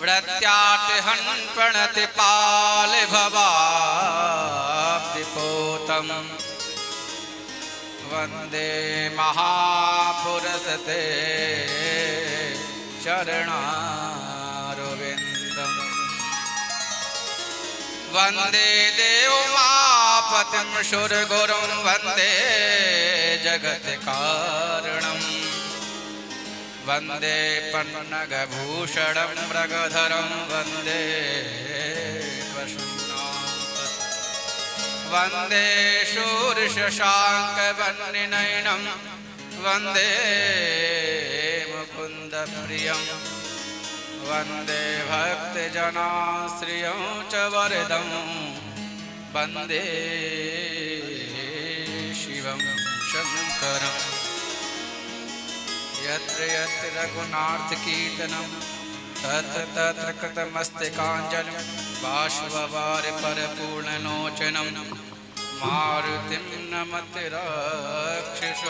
व्रत्यातिहन प्रणतिपाल भवाब्धिपोतम वंदे महापुरुषते चरणारविंदम वंदे देवमापतिं सुरगुरुं वंदे जगत कारणं वंदे पन्नगभूषणं मृगधरं वंदे वंदे शूरशशाङ्कवह्निनयनं वंदे मुकुन्दप्रियं वंदे भक्तजनाश्रियं च वरदं वंदे शिवं शङ्करं यत्र यत्र रघुनाथकीर्तनं तत्र तत्र कृतमस्तकाञ्जलिं बाष्पवारि परिपूर्णलोचनं मारुतिं नमते राक्षसान्तिकम्।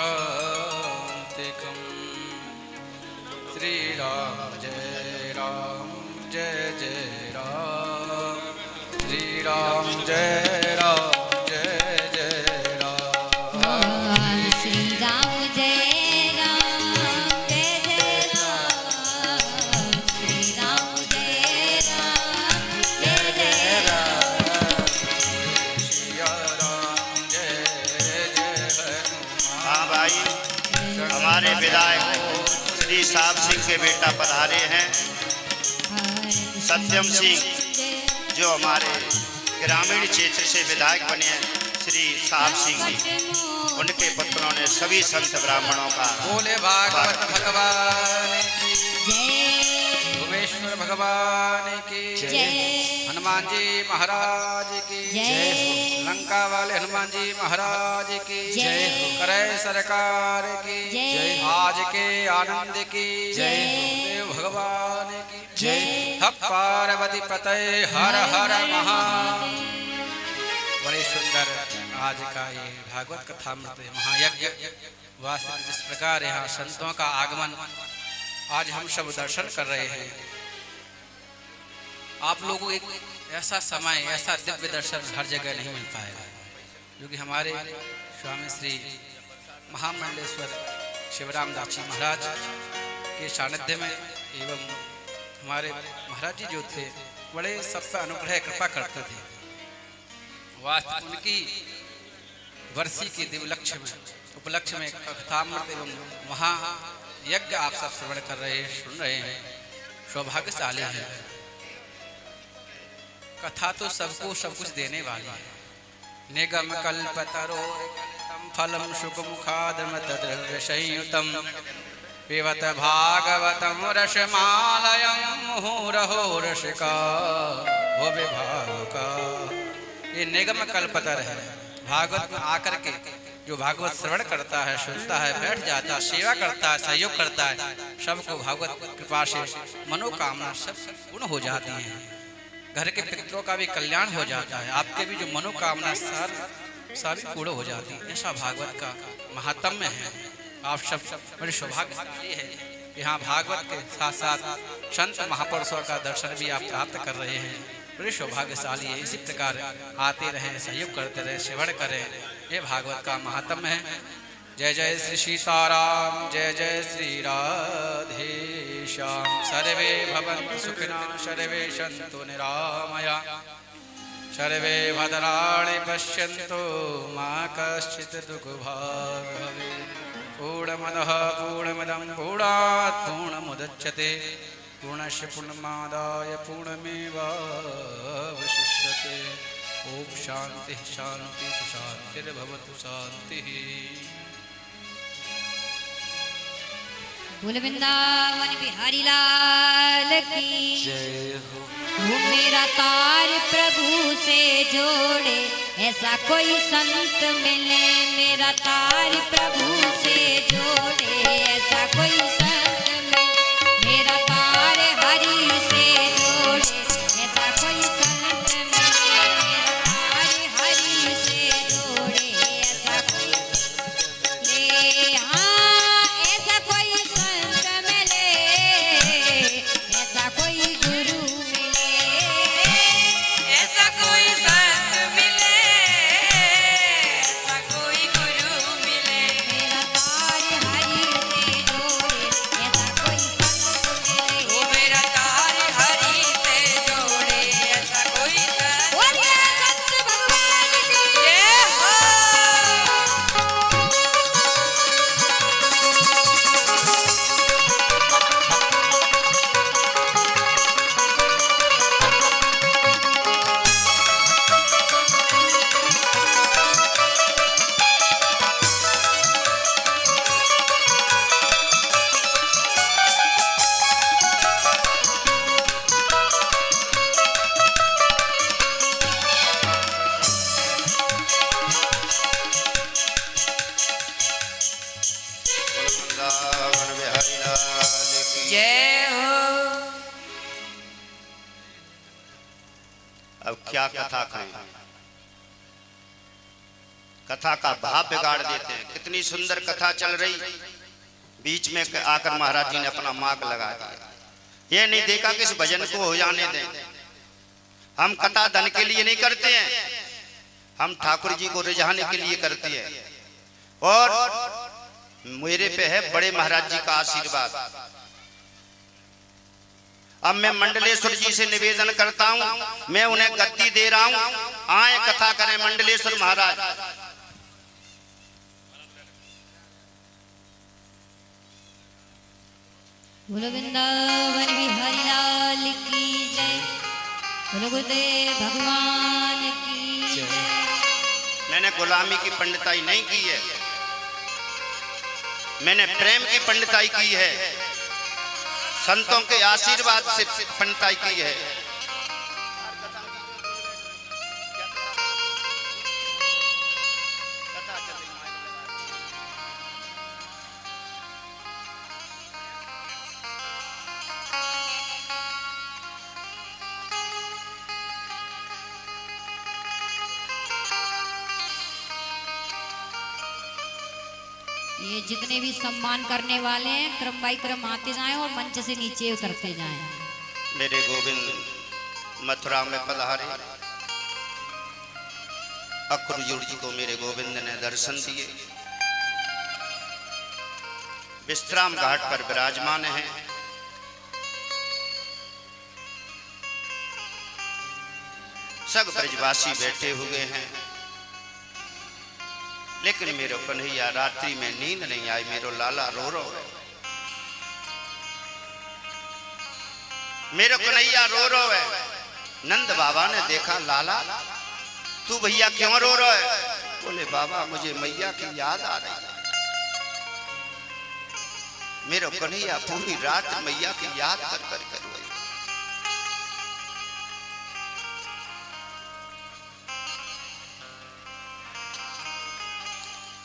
श्री राम जय राम जय जय राम श्री राम जय राम जय जय राम श्री राम जय राम जय जय राम श्री राम जय राम जय जय राम सिया राम जय जय हनुमान। हाँ भाई, हमारे विधायक श्री साहब सिंह के बेटा पधारे हैं सत्यम सिंह, जो हमारे ग्रामीण क्षेत्र से विधायक बने हैं श्री साहब सिंह जी। उनके पुत्रों ने सभी संत ब्राह्मणों का बोले भागवत भगवान की जय भुवेश्वर भगवान की जय हनुमान जी महाराज की जय लंका वाले हनुमान जी महाराज की जय करे सरकार की जय आज के आनंद की जय देव भगवान की जय हर पार्वती पते हर हर महा। बड़े सुंदर आज का ये भागवत कथा महायज्ञ वास्तव जिस प्रकार यहाँ संतों का आगमन आज हम सब दर्शन कर रहे हैं। आप लोगों को एक ऐसा समय ऐसा दिव्य दर्शन हर जगह नहीं मिल पाएगा, क्योंकि हमारे स्वामी श्री महामंडलेश्वर शिवराम दास जी महाराज के सानिध्य में एवं हमारे महाराज जी जो थे बड़े सब पर अनुग्रह कृपा करते थे। वास्तव उनकी वर्षी के दिवलक्ष्य में उपलक्ष्य में कथामृत एवं महायज्ञ आप सब श्रवण कर रहे हैं, सुन रहे हैं, सौभाग्यशाली हैं। कथा तो सबको सब कुछ देने वाली है। निगम कल्पतरो फलम सुखमुखाद्रमतद्रव्य संयुतम पिबत भागवतम रसमालयं मुहुरहो रसिका वो विभावका। ये निगम कल्पतर है। भागवत में आकर के जो भागवत श्रवण करता है, सुनता है, बैठ जाता है, सेवा करता है, सहयोग करता है, सबको भागवत कृपा से मनोकामना सब पूर्ण हो जाती हैं। घर के पितरों का भी कल्याण हो जाता है, आपके भी जो मनोकामना सारी पूर्ण हो जाती है। ऐसा भागवत का महात्म्य है। आप सब बड़े सौभाग्यशाली है। यहाँ भागवत के साथ साथ संत महापुरुषों का दर्शन भी आप प्राप्त कर रहे हैं। बड़े सौभाग्यशाली है। इसी प्रकार आते रहें, सहयोग करते रहे, श्रवण करें। ये भागवत का महात्म्य है। जय जय श्री सीताराम जय जय श्री राधे श्याम। सर्वे भवन्तु सुखिनः सर्वे सन्तु निरामया सर्वे भद्राणि पश्यन्तु मा कश्चित् दुःखभाग् भवेत्। पूर्णमदः पूर्णमिदं पूर्णात् पूर्णमुदच्यते पूर्णस्य पूर्णमादाय पूर्णमेवावशिष्यते। ओम शांति शांति शांतिर्भवतु शांतिः। बोल वृंदावन बिहारी लाल की जय हो। वो मेरा तार प्रभु से जोड़े, ऐसा कोई संत मिले मेरा तार प्रभु से जोड़े, ऐसा कोई संत मिले मेरा तार हरि से जोड़े, ऐसा कोई संत मिले मेरा तार हरि से जोड़े, ऐसा कोई ले हाँ ऐसा कोई संत मिले, ऐसा कोई गुरु क्या कथा कहें, कथा का भाव बिगाड़ देते हैं। कितनी सुंदर कथा चल रही, बीच में आकर महाराज जी ने अपना मार्ग लगा दिया। ये नहीं देखा कि इस भजन को हो जाने दें। हम कथा धन के लिए नहीं करते हैं, हम ठाकुर जी को रिझाने के लिए करते हैं। और मेरे पे है बड़े महाराज जी का आशीर्वाद। अब मैं मंडलेश्वर जी से निवेदन करता हूं, मैं उन्हें गद्दी दे रहा हूं, आए कथा करें मंडलेश्वर महाराज। बोलो वृंदावन बिहारी लाल की जय, बोलो गुरुदेव भगवान की जय। मैंने गुलामी की पंडिताई नहीं की है, मैंने प्रेम की पंडिताई की है, संतों के आशीर्वाद से पंडिताई की है। ये जितने भी सम्मान करने वाले हैं क्रम बाई क्रम आते जाएं और मंच से नीचे उतरते जाएं। मेरे गोविंद मथुरा में पधारे, अक्रूर जी को मेरे गोविंद ने दर्शन दिए, विश्राम घाट पर विराजमान हैं। सब ब्रजवासी बैठे हुए हैं, लेकिन मेरो कन्हैया रात्रि में नींद नहीं आई, मेरो लाला रो रो है, मेरो कन्हैया रो रो है। नंद बाबा ने देखा, लाला तू भैया क्यों रो रहा है? बोले बाबा मुझे मैया की याद आ रही है। मेरो कन्हैया पूरी रात मैया की याद कर रोए।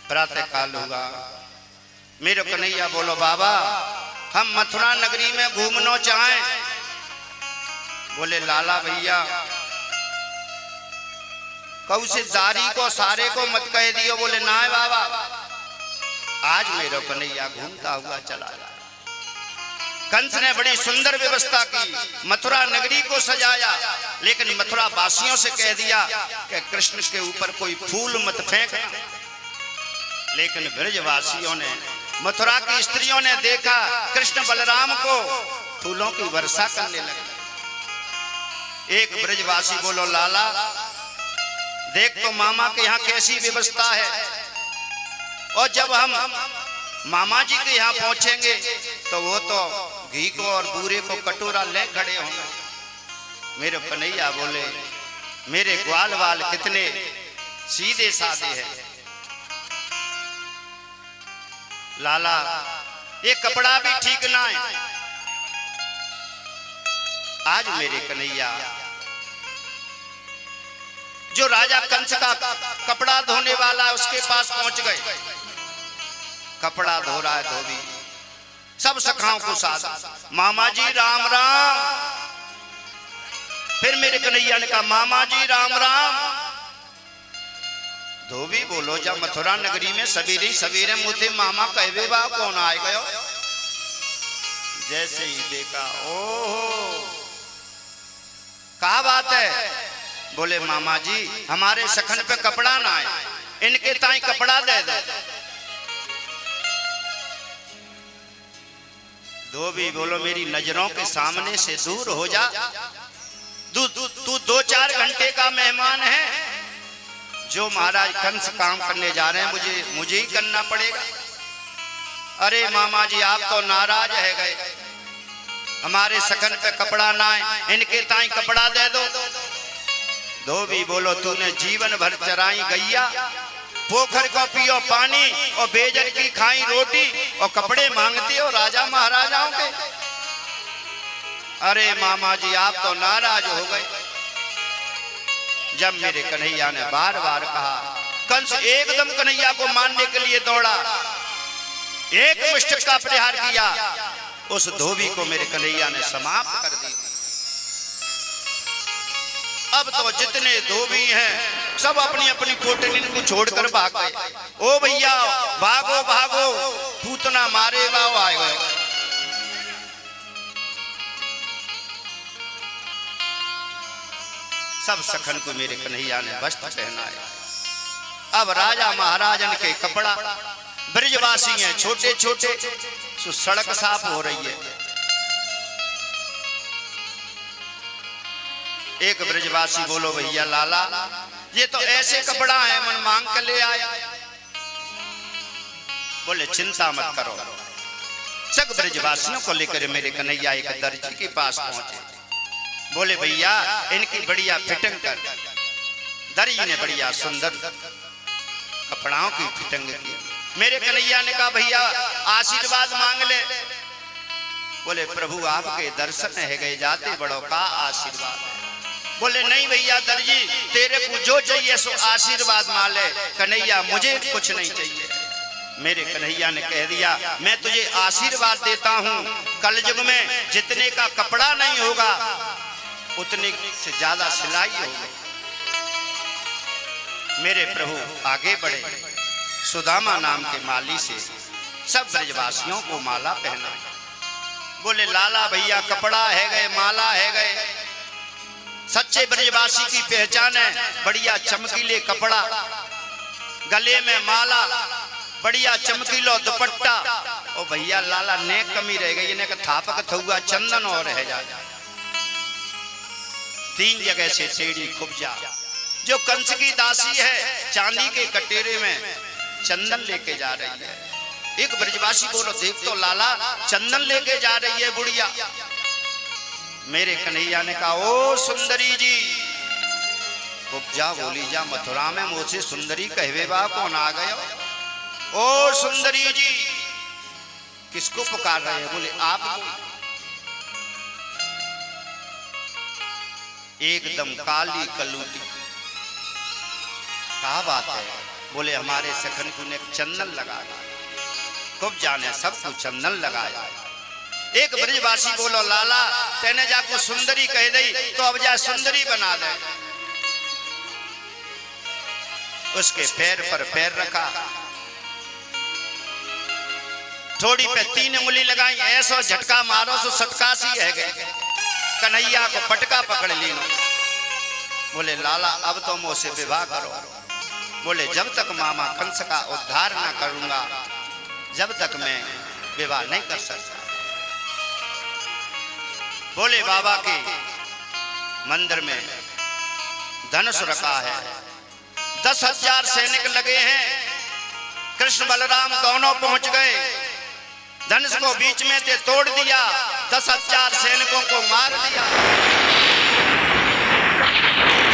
प्रातः काल होगा, मेरे कन्हैया बोलो बाबा हम मथुरा नगरी में घूमना चाहें। बोले लाला भैया कऊ से दारी को सारे को मत कह दियो। बोले ना बाबा, आज मेरे कन्हैया घूमता हुआ चला गया। कंस ने बड़ी सुंदर व्यवस्था की, मथुरा नगरी को सजाया, लेकिन मथुरा वासियों से कह दिया कि कृष्ण के ऊपर कोई फूल मत फेंकना। लेकिन ब्रजवासियों ने, मथुरा की स्त्रियों ने देखा कृष्ण बलराम को फूलों की वर्षा करने लगे। एक ब्रजवासी बोलो लाला देख तो मामा के यहाँ कैसी व्यवस्था है, और जब हम मामा जी के यहाँ पहुंचेंगे तो वो तो घी को और बूरे को कटोरा ले खड़े होंगे। मेरे कन्हैया बोले मेरे ग्वाल वाल कितने सीधे साधे हैं, लाला ये कपड़ा भी ठीक ना है। आज मेरे कन्हैया जो राजा कंस का कपड़ा धोने वाला है उसके पास पहुंच गए। कपड़ा धो रहा है धोबी, सब सखाओं को साथ, मामा जी राम राम। फिर मेरे कन्हैया ने कहा मामा जी राम राम। धोबी बोलो जब मथुरा नगरी में सवेरे सवेरे मुझे मामा कहवे बा कौन आए गयो। जैसे ही देखा ओहो क्या बात है। बोले मामा जी हमारे सखन पे कपड़ा ना है, इनके ताई कपड़ा दे दो। धोबी बोलो मेरी नजरों के सामने से दूर हो जा, तू 2-4 घंटे का मेहमान है। जो महाराज कंस काम करने जा रहे हैं मुझे ही करना पड़ेगा। अरे मामा जी आप तो नाराज है गए, हमारे सखन पे कपड़ा ना है, इनके ताई कपड़ा दे दो। धोबी बोलो तूने जीवन भर चराई गैया, पोखर को पियो पानी और बेजर की खाई रोटी और कपड़े मांगते हो राजा महाराजाओं के। अरे मामा जी आप तो नाराज हो गए। जब मेरे कन्हैया ने बार बार कहा, कंस एकदम कन्हैया को मारने के लिए दौड़ा, एक मुष्टिक का प्रहार किया, उस धोबी को मेरे कन्हैया ने समाप्त कर दिया। अब तो जितने धोबी हैं सब अपनी अपनी कोटनी को छोड़कर भाग गए। ओ भैया भागो भागो, पूतना मारे बाव आए गए। सब सखन को मेरे कन्हैया ने वस्त्र पहनाया। अब राजा महाराजन के कपड़ा, ब्रजवासी हैं छोटे छोटे, सो सड़क साफ हो रही है। एक ब्रजवासी बोलो भैया लाला ये तो ऐसे कपड़ा है, मन मांग कर ले आया। बोले चिंता मत करो। सब ब्रजवासियों को लेकर मेरे कन्हैया एक दर्जी के पास पहुंचे। बोले भैया इनकी बढ़िया फिटिंग कर। दर्जी ने बढ़िया सुंदर कपड़ाओं की फिटिंग की। मेरे कन्हैया ने कहा भैया आशीर्वाद मांग ले। बोले प्रभु आपके दर्शन है गए जाते बड़ों का आशीर्वाद है। बोले नहीं भैया दर्जी तेरे को जो चाहिए सो आशीर्वाद मांग ले। कन्हैया मुझे कुछ नहीं चाहिए। मेरे कन्हैया ने कह दिया मैं तुझे आशीर्वाद देता हूँ, कलयुग में जितने का कपड़ा नहीं होगा उतने से ज्यादा सिलाई होगी। मेरे प्रभु आगे बढ़े, सुदामा नाम के माली से सब ब्रजवासियों को माला पहना। बोले लाला भैया कपड़ा है गए, माला है गए। सच्चे ब्रजवासी की पहचान है बढ़िया चमकीले कपड़ा, गले में माला, बढ़िया चमकीलो दुपट्टा। ओ भैया लाला ने कमी रह गई, इन्हें थापक थुआ चंदन और रह जा। 3 जगह से टेढ़ी कुब्जा। जो कंस की दासी है चांदी के कटेरे में चंदन लेके जा रही है। एक ब्रजवासी बोलो देख तो लाला चंदन लेके जा रही है बुढ़िया। मेरे कन्हैया ने कहा ओ सुंदरी जी। कुब्जा बोली जा मथुरा में मुझसे सुंदरी कहवे बा कौन आ गयो। ओ सुंदरी जी किसको पुकार रहे हैं। बोले आप। एकदम काली कलूटी। क्या बात है। बोले हमारे सखन को ने चंदन लगाया। खूब जाने सबको चंदन लगाया। एक ब्रजवासी बोलो लाला तेने जाको सुंदरी कह दी तो अब जा सुंदरी बना दे। उसके पैर पर पैर रखा, थोड़ी पे 3 उंगली लगाई, ऐसो झटका मारो सो सटकासी है गए। कन्हैया को पटका पकड़ ली। बोले लाला अब तो मुझसे विवाह करो। बोले जब तक मामा कंस का उद्धार ना करूंगा जब तक मैं विवाह नहीं कर सकता। बोले बाबा के मंदिर में धनुष रखा है, 10,000 सैनिक लगे हैं। कृष्ण बलराम दोनों पहुंच गए, धनुष को बीच में से तोड़ दिया, 10,000 सैनिकों को मार दिया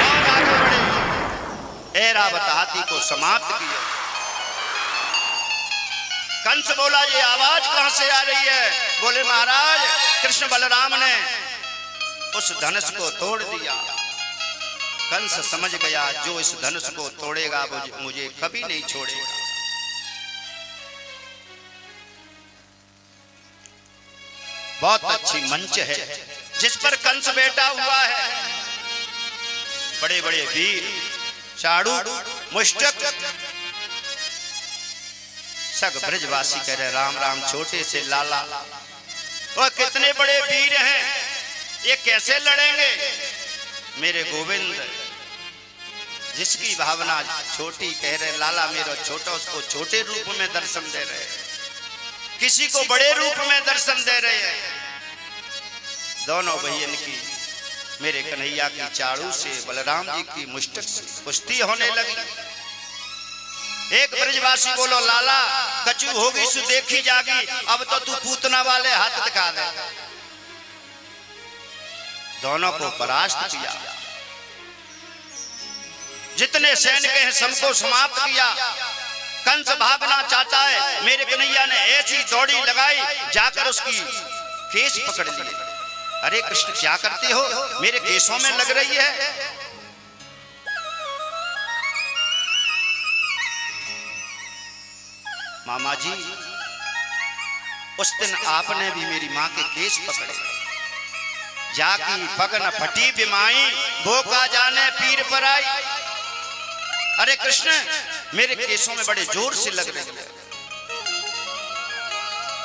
और आगे बढ़े, ऐरावत हाथी को समाप्त किया। कंस बोला ये आवाज कहां से आ रही है। बोले महाराज कृष्ण बलराम ने उस धनुष को तोड़ दिया। कंस समझ गया जो इस धनुष को तोड़ेगा मुझे कभी नहीं छोड़ेगा। बहुत अच्छी मंच है जिस पर कंस बैठा हुआ है। बड़े बड़े वीर चाड़ू मुष्टक सब ब्रजवासी कह रहे राम राम छोटे से लाला। और कितने बड़े वीर हैं, ये कैसे लड़ेंगे। मेरे गोविंद जिसकी भावना छोटी कह रहे लाला मेरा छोटा, उसको छोटे रूप में दर्शन दे रहे, किसी को बड़े रूप में दर्शन दे रहे हैं। दोनों बहन की मेरे कन्हैया की चाड़ू से बलराम जी की मुष्टक से कुश्ती होने लगी। एक ब्रजवासी बोलो लाला कचू होगी सु देखी जागी, अब तो तू पूतना वाले हाथ दिखा दे। दोनों को परास्त किया, जितने सैनिक हैं सबको समाप्त किया। कंस भागना चाहता है, मेरे कन्हैया ने ऐसी दौड़ी लगाई जाकर उसकी केस पकड़ लिए। अरे कृष्ण क्या करते हो, मेरे केसों में लग रही है। मामा जी उस दिन आपने भी मेरी माँ के केस पकड़े, जाकी पगन फटी बिमाई, वो का जाने पीर पर आई। अरे कृष्ण, मेरे केसों में बड़े जोर से लग रहे थे।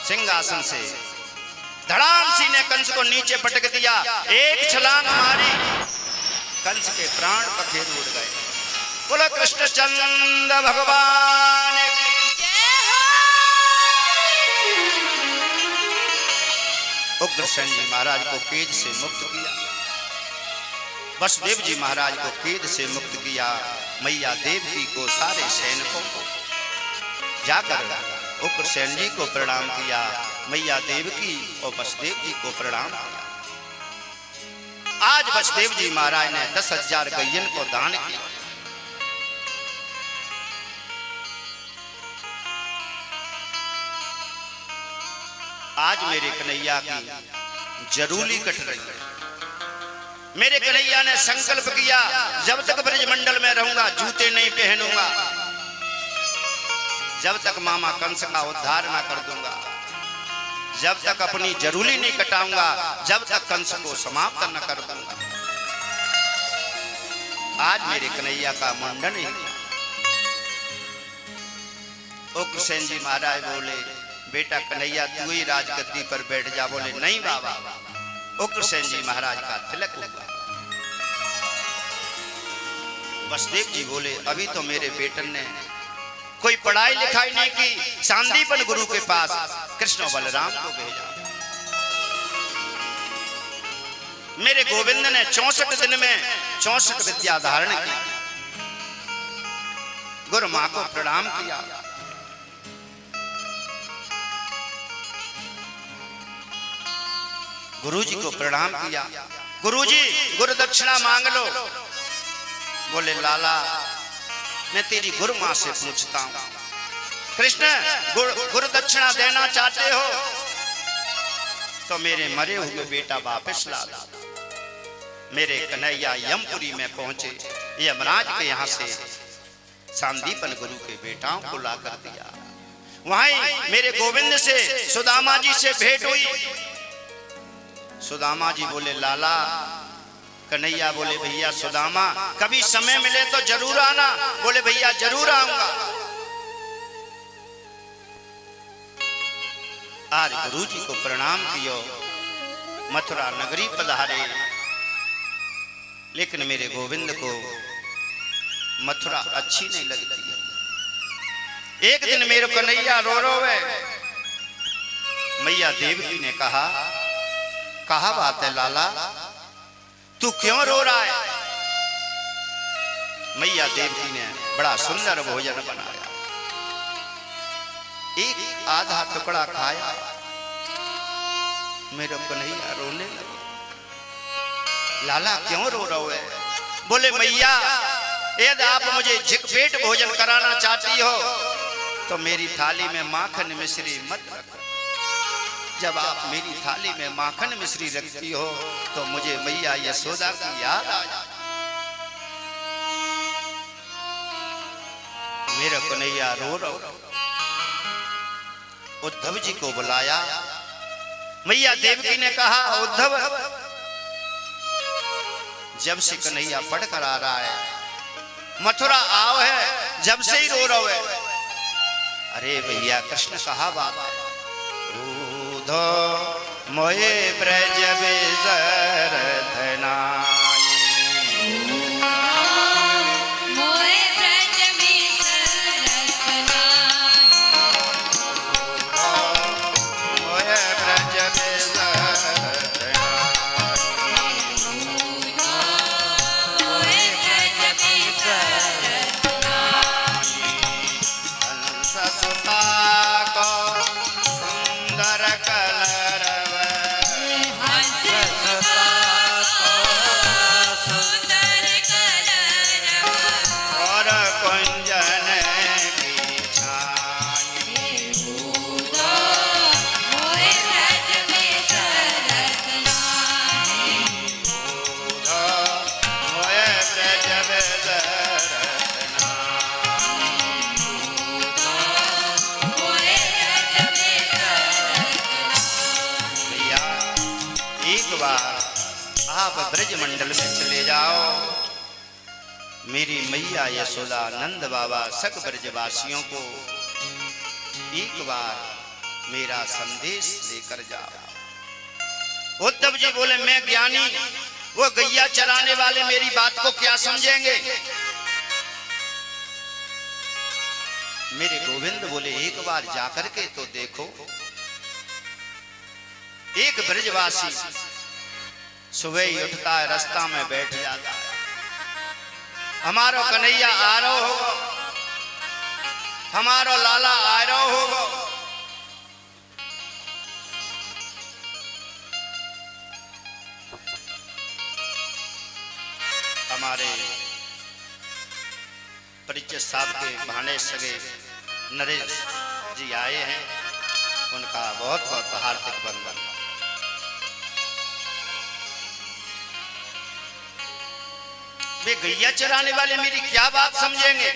सिंहासन से धड़ाम सी ने कंस को नीचे पटक दिया, एक छलांग मारी, कंस के प्राण पखेर उड़ गए। बोलो कृष्णचंद्र भगवान की जय हो। उग्रसेन जी महाराज को कैद से मुक्त किया, वसुदेव जी महाराज को कैद से मुक्त किया, मैया देवकी को, सारे सैनिकों को जाकर उग्रसेन जी को प्रणाम किया, मैया देवकी और वसुदेव जी को प्रणाम किया। आज वसुदेव जी महाराज ने 10,000 गैयन को दान किया। आज मेरे कन्हैया की जरूरी कट रही है। मेरे कन्हैया ने संकल्प किया, जब तक ब्रजमंडल में रहूंगा जूते नहीं पहनूंगा, जब तक मामा कंस का उद्धार ना कर दूंगा, जब तक अपनी जरूरी नहीं कटाऊंगा, जब तक कंस को समाप्त न कर दूंगा। आज मेरे कन्हैया का मुंडन ही। उग्रसेन जी महाराज बोले, बेटा कन्हैया तू ही राजगद्दी पर बैठ जा। बोले नहीं बाबा। उग्रसेन जी महाराज का तिलक हुआ। वसुदेव जी बोले, अभी तो मेरे बेटन ने कोई पढ़ाई लिखाई नहीं की, सांदीपन गुरु के पास कृष्ण बलराम को भेजा। मेरे गोविंद ने 64 दिन में 64 विद्या धारण की, गुरु मां को प्रणाम किया। गुरुजी को प्रणाम किया। गुरुजी गुरु दक्षिणा मांग लो। बोले लाला, मैं तेरी गुरु मां से पूछता हूं, कृष्ण गुरु दक्षिणा देना चाहते हो तो मेरे मरे हुए बेटा वापस ला दो। मेरे कन्हैया यमपुरी में पहुंचे, यमराज के यहाँ से सांदीपन गुरु के बेटाओं को ला कर दिया। वहीं मेरे गोविंद से सुदामा जी से भेंट हुई। सुदामा जी बोले लाला। कन्हैया बोले भैया सुदामा, कभी समय मिले तो जरूर आना। बोले भैया जरूर आऊंगा। आज गुरु जी को प्रणाम कियो, मथुरा नगरी पधारे, लेकिन मेरे गोविंद को मथुरा अच्छी नहीं लगती है। एक दिन मेरे कन्हैया रो रोवे। मैया देवकी ने कहा बात है लाला, तू क्यों रो रहा है? मैया देवकी ने बड़ा सुंदर भोजन बनाया, एक आधा टुकड़ा खाया। मेरा कन्हैया रोने लगा। लाला क्यों रो रहे हो? बोले मैया, यदि आप मुझे झिकपेट भोजन कराना चाहती हो तो मेरी थाली में माखन मिश्री मत रखो। जब आप मेरी थाली में माखन मिश्री रखती हो तो मुझे मैया यशोदा की याद आ जाती। मेरा कन्हैया रो रहा। उद्धव जी को बुलाया। मैया देवकी ने कहा उद्धव, जब से कन्हैया पढ़कर आ रहा है, मथुरा आओ है, जब से ही रो रहा है। अरे भैया कृष्ण कहा बात है। मोये ब्रज विजरधना, मोये ब्रज विजरधना, मोये ब्रज विजरधना, मोये ब्रज विजरधना। हंस सुता को सुंदर कलरव, हंस आप ब्रज मंडल में चले जाओ। मेरी मैया यशोदा नंद बाबा सब ब्रजवासियों को एक बार मेरा संदेश लेकर जाओ। उद्धव जी बोले मैं ज्ञानी, वो गैया चराने वाले मेरी बात को क्या समझेंगे? मेरे गोविंद बोले एक बार जाकर के तो देखो। एक ब्रजवासी सुबह ही उठता है, रास्ता में बैठ जाता है, हमारो कन्हैया आ रहो होगो, हमारो लाला आ रहो होगो। हमारे परिचय साहब के भाने सगे नरेश जी आए हैं, उनका बहुत बहुत हार्दिक वंदन। वे गैया चराने वाले मेरी क्या बात समझेंगे?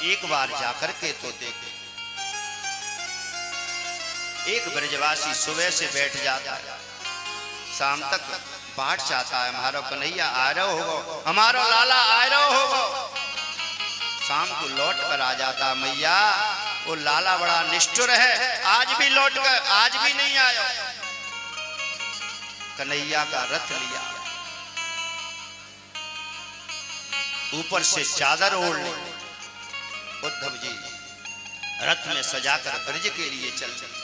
एक बार जाकर के तो देखे। एक ब्रजवासी सुबह से बैठ जाता है, शाम तक बाट जाता है, हमारो कन्हैया आ रहो होगो, हमारो लाला आ रहो होगो। शाम को लौट कर आ जाता, मैया वो लाला बड़ा निष्ठुर है, आज भी लौट कर आज भी नहीं आया। कन्हैया का रथ लिया, ऊपर से चादर ओढ़ ली, उद्धव जी रथ में सजाकर ब्रज के लिए चल चले।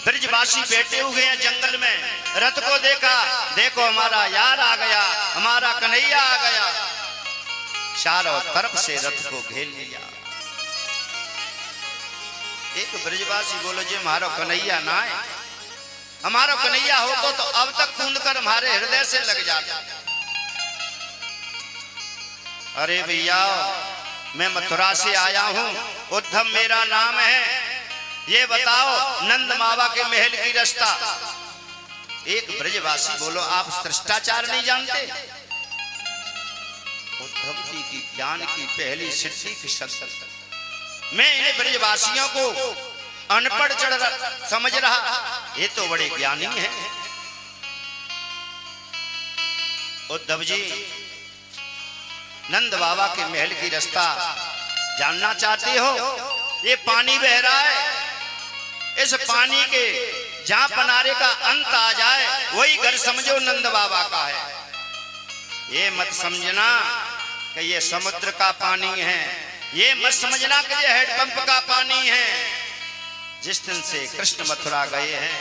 ब्रजवासी बैठे हुए हैं जंगल में, रथ को देखा, देखो हमारा यार आ गया, हमारा कन्हैया आ गया। चारों तरफ से रथ को घेर लिया। एक ब्रजवासी बोलो जी हमारा कन्हैया ना है, हमारा कन्हैया हो तो अब तक कूद कर हमारे हृदय से लग जाता। अरे भैया मैं मथुरा से आया हूं, उद्धव मेरा नाम है, ये बताओ नंद बाबा के महल की रास्ता। एक ब्रजवासी बोलो आप भ्रष्टाचार नहीं जानते? उद्धव जी की ज्ञान की पहली सिद्धि की शक्ति, मैं इन ब्रजवासियों को अनपढ़ समझ रहा, ये तो बड़े ज्ञानी हैं। उद्धव जी नंद बाबा के महल की रास्ता जानना चाहते हो? ये पानी बह रहा है, इस पानी के जहां पनारे का अंत आ जाए वही घर समझो नंद बाबा का है। ये मत समझना कि ये समुद्र का पानी है, ये मत समझना कि ये हैंडपंप का पानी है। जिस दिन से कृष्ण मथुरा गए हैं,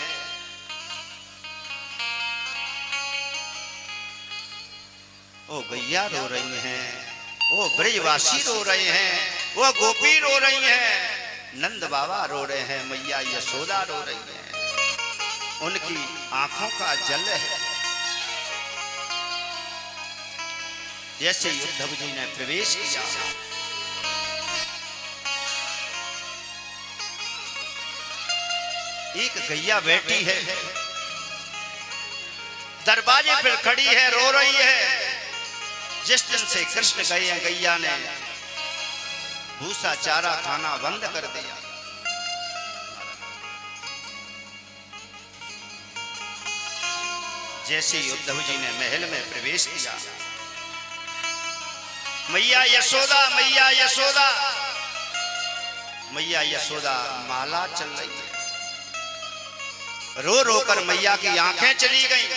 वो गैया रो रही हैं, वो ब्रजवासी रो रहे हैं, वो गोपी रो रही हैं, नंद बाबा रो रहे हैं, मैया यशोदा रो रही हैं। उनकी आंखों का जल है। जैसे उद्धव जी ने प्रवेश किया, एक गैया बैठी है, दरवाजे पर खड़ी है, रो रही है। जिस दिन से कृष्ण गए हैं, गैया ने भूसा चारा खाना बंद कर दिया। जैसे ही उद्धव जी ने महल में प्रवेश किया, मैया यशोदा, मैया यशोदा, मैया यशोदा माला चल रही है। रो रो कर मैया की आंखें चली गईं,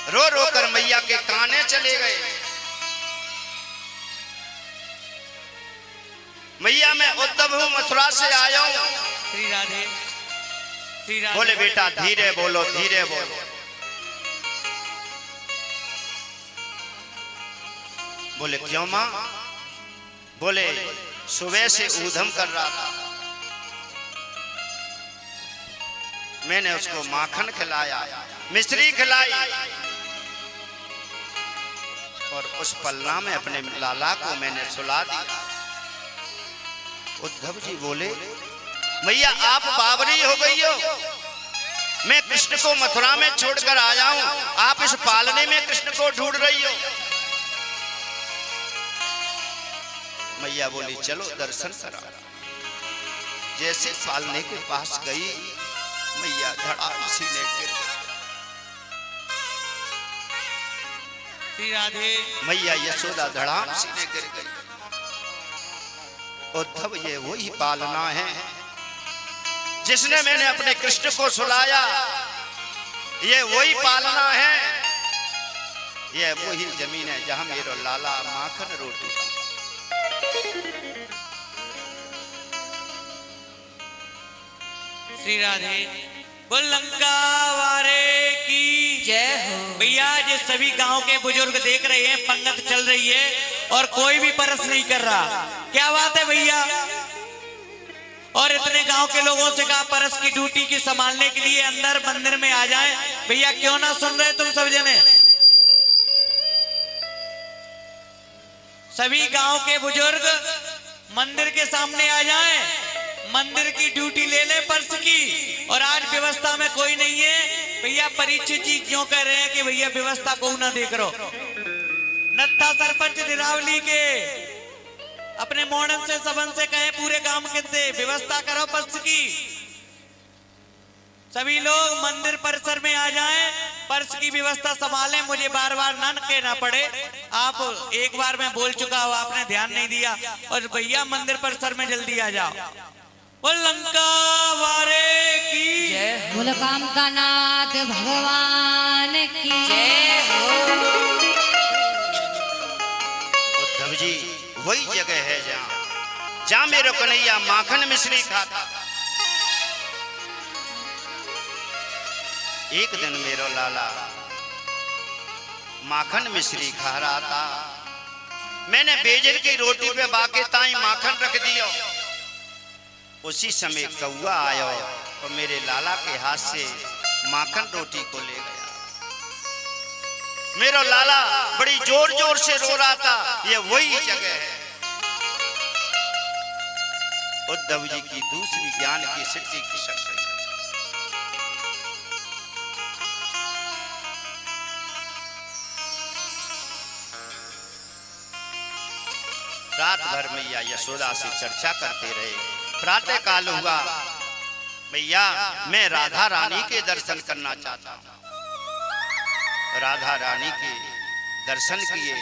रो रो कर मैया के काने चले गए। मैया मैं उद्धव हूं, मथुरा से आया हूं। श्री राधे, श्री राधे। बोले बेटा धीरे बोलो, धीरे बोलो। बोले क्यों मां? बोले सुबह से ऊधम कर रहा था, मैंने उसको माखन खिलाया, मिश्री खिलाई और उस पलना में अपने लाला को मैंने सुला दिया। उद्धव जी बोले मैया आप बावरी हो गई हो, मैं कृष्ण को मथुरा में छोड़कर आया हूं, आप इस पालने में कृष्ण को ढूंढ रही हो। मैया बोली चलो दर्शन करा। जैसे पालने के पास गई मैया धड़ाम सीने गिर गई। श्री राधे मैया यशोदा धड़ाम सीने गिर गई। उद्धव ये वही पालना है जिसने मैंने अपने कृष्ण को सुलाया, ये वही पालना है, ये वही जमीन है जहां मेरा लाला माखन रोटी खाता। श्री राधे बोल लंका वारे की जय हो। भैया ये सभी गांव के बुजुर्ग देख रहे हैं, पंगत चल रही है और कोई भी परस नहीं कर रहा। क्या बात है भैया? और इतने गांव के लोगों से कहा परस की ड्यूटी की संभालने के लिए अंदर मंदिर में आ जाएं। भैया क्यों ना सुन रहे तुम सब जने? सभी गांव के बुजुर्ग मंदिर के सामने आ जाएं, मंदिर की ड्यूटी ले ले पर्स की। और आज व्यवस्था में कोई नहीं है भैया, परीक्षित जी क्यों कह रहे हैं कि भैया व्यवस्था को ना देख रहो। नत्था सरपंच निरावली के अपने मोड़न से सबन से कहे पूरे काम के दे व्यवस्था करो पर्स की। सभी लोग मंदिर परिसर में आ जाएं, पर्स की व्यवस्था संभालें। मुझे बार बार ना कहना पड़े, आप एक बार मैं बोल चुका हूं, आपने ध्यान नहीं दिया। और भैया मंदिर परिसर में जल्दी आ जाओ। बोल लंका वारे की जय हो। बोल कामका नाथ भगवान की जय हो। उद्धव जी वही जगह है जहां मेरे कन्हैया माखन मिश्री खाता। एक दिन मेरो लाला माखन मिश्री खा रहा था, मैंने बेजर की रोटी पे बाके ताई माखन रख दिया। उसी समय कौआ आया और मेरे लाला के हाथ से माखन रोटी को ले गया। मेरा लाला बड़ी जोर जोर से रो रहा था। ये वही जगह है। उद्धव जी की दूसरी ज्ञान की सिद्धि की शक्ति। रात भर मैया यशोदा से चर्चा करते रहे। प्रातः काल हुआ, मैया मैं राधा रानी के दर्शन करना चाहता हूं। राधा रानी के दर्शन किए,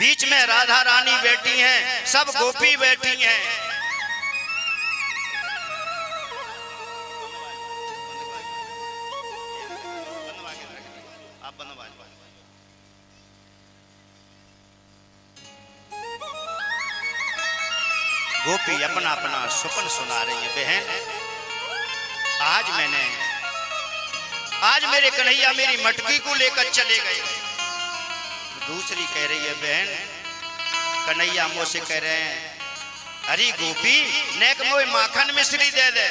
बीच में राधा रानी बैठी हैं, सब गोपी बैठी हैं। आप बनवा गोपी अपना अपना सुपन सुना रही है। बहन आज मेरे कन्हैया मेरी मटकी को लेकर चले गए। दूसरी कह रही है बहन कन्हैया मुझसे कह रहे हैं अरे गोपी नेक मोए माखन मिश्री दे दे।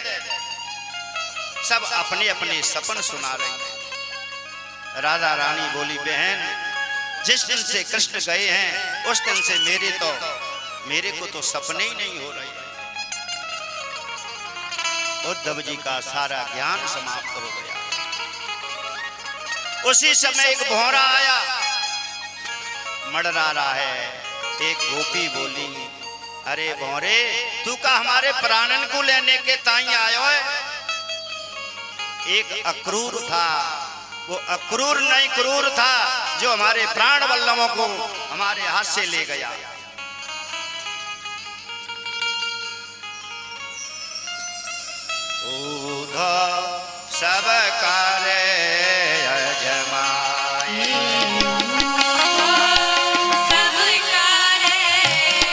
सब अपने अपने सपन सुना रही है। राधा रानी बोली बहन जिस दिन से कृष्ण गए हैं उस दिन से मेरे को तो सपने ही नहीं हो रहे। उद्धव जी का सारा ज्ञान समाप्त हो गया। उसी समय एक भौरा आया, मड़रा रहा है। एक गोपी बोली अरे भौरे तू का हमारे प्राणन को लेने के ताई आयो है। एक अक्रूर था, वो अक्रूर नहीं क्रूर था जो हमारे प्राण वल्लभों को हमारे हाथ से ले गया। सब करे अजमाए सब करे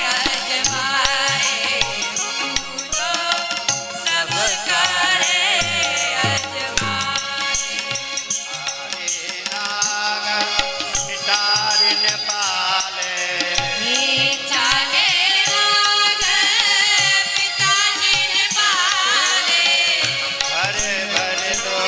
अजमाए सब करे अजमाए तारिन पाले चाले राग पिता निन पाले भर भर दो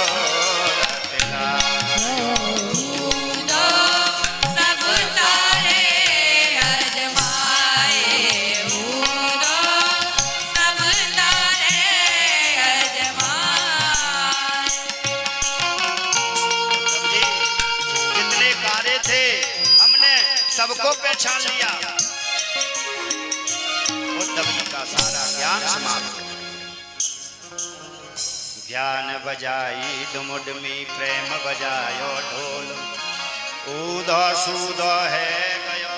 सारा ज्ञान समाप्त। ज्ञान बजाई डुमुडमी प्रेम बजायो ढोल, ऊदो सूदो है गयो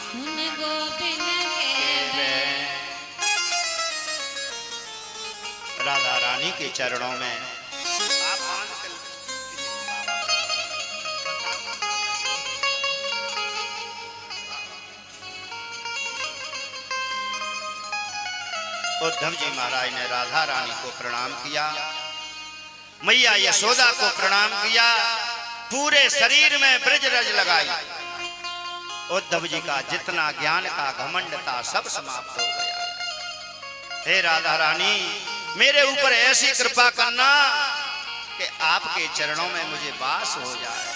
सुन गोपिन के राधा रानी के चरणों में आप उद्धव जी महाराज ने राधा रानी को प्रणाम किया, मैया यशोदा को प्रणाम किया, पूरे शरीर में ब्रज रज लगाई। उद्धव जी का जितना ज्ञान का घमंड था सब समाप्त हो गया। हे राधा रानी, मेरे ऊपर ऐसी कृपा करना कि आपके चरणों में मुझे वास हो जाए।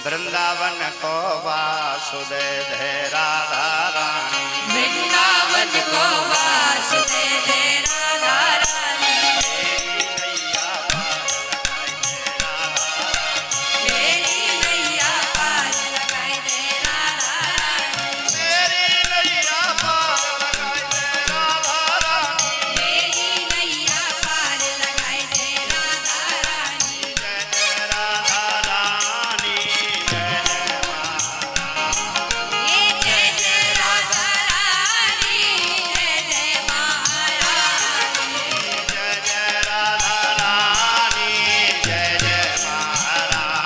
वृंदावन को वासुदेव है राधा रानी, वृंदावन को वासुदेव है राधा रानी, मेरी नैया पार लगाई दे राधा रानी, मेरी नैया पार लगाई दे राधा रानी, मेरी नैया पार लगाई दे राधा रानी, जय जय राधा रानी, जय जय ये जय जय राधा रानी, जय जय महारानी, जय जय राधा रानी, जय जय महारानी,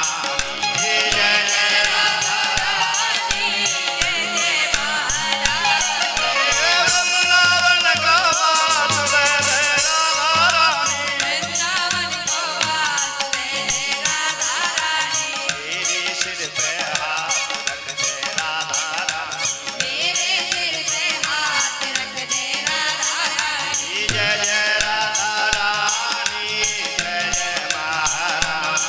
जय जय राधा रानी, जय जय महारानी, वृंदावन का वासुदेव है राधा रानी, वृंदावन को वासुदेव है राधा रानी, मेरे सिर पे हाथ रख दे राधा रानी, मेरे सिर पे हाथ रख दे राधा रानी, जय जय राधा रानी, जय जय महारानी,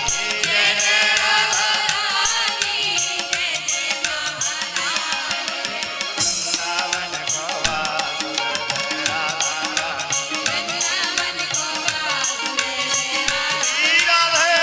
जय जय राधा रानी, जय जय महारानी, वृंदावन को वासुदेव है राधा रानी, वृंदावन को वासुदेव है राधा श्री राधे।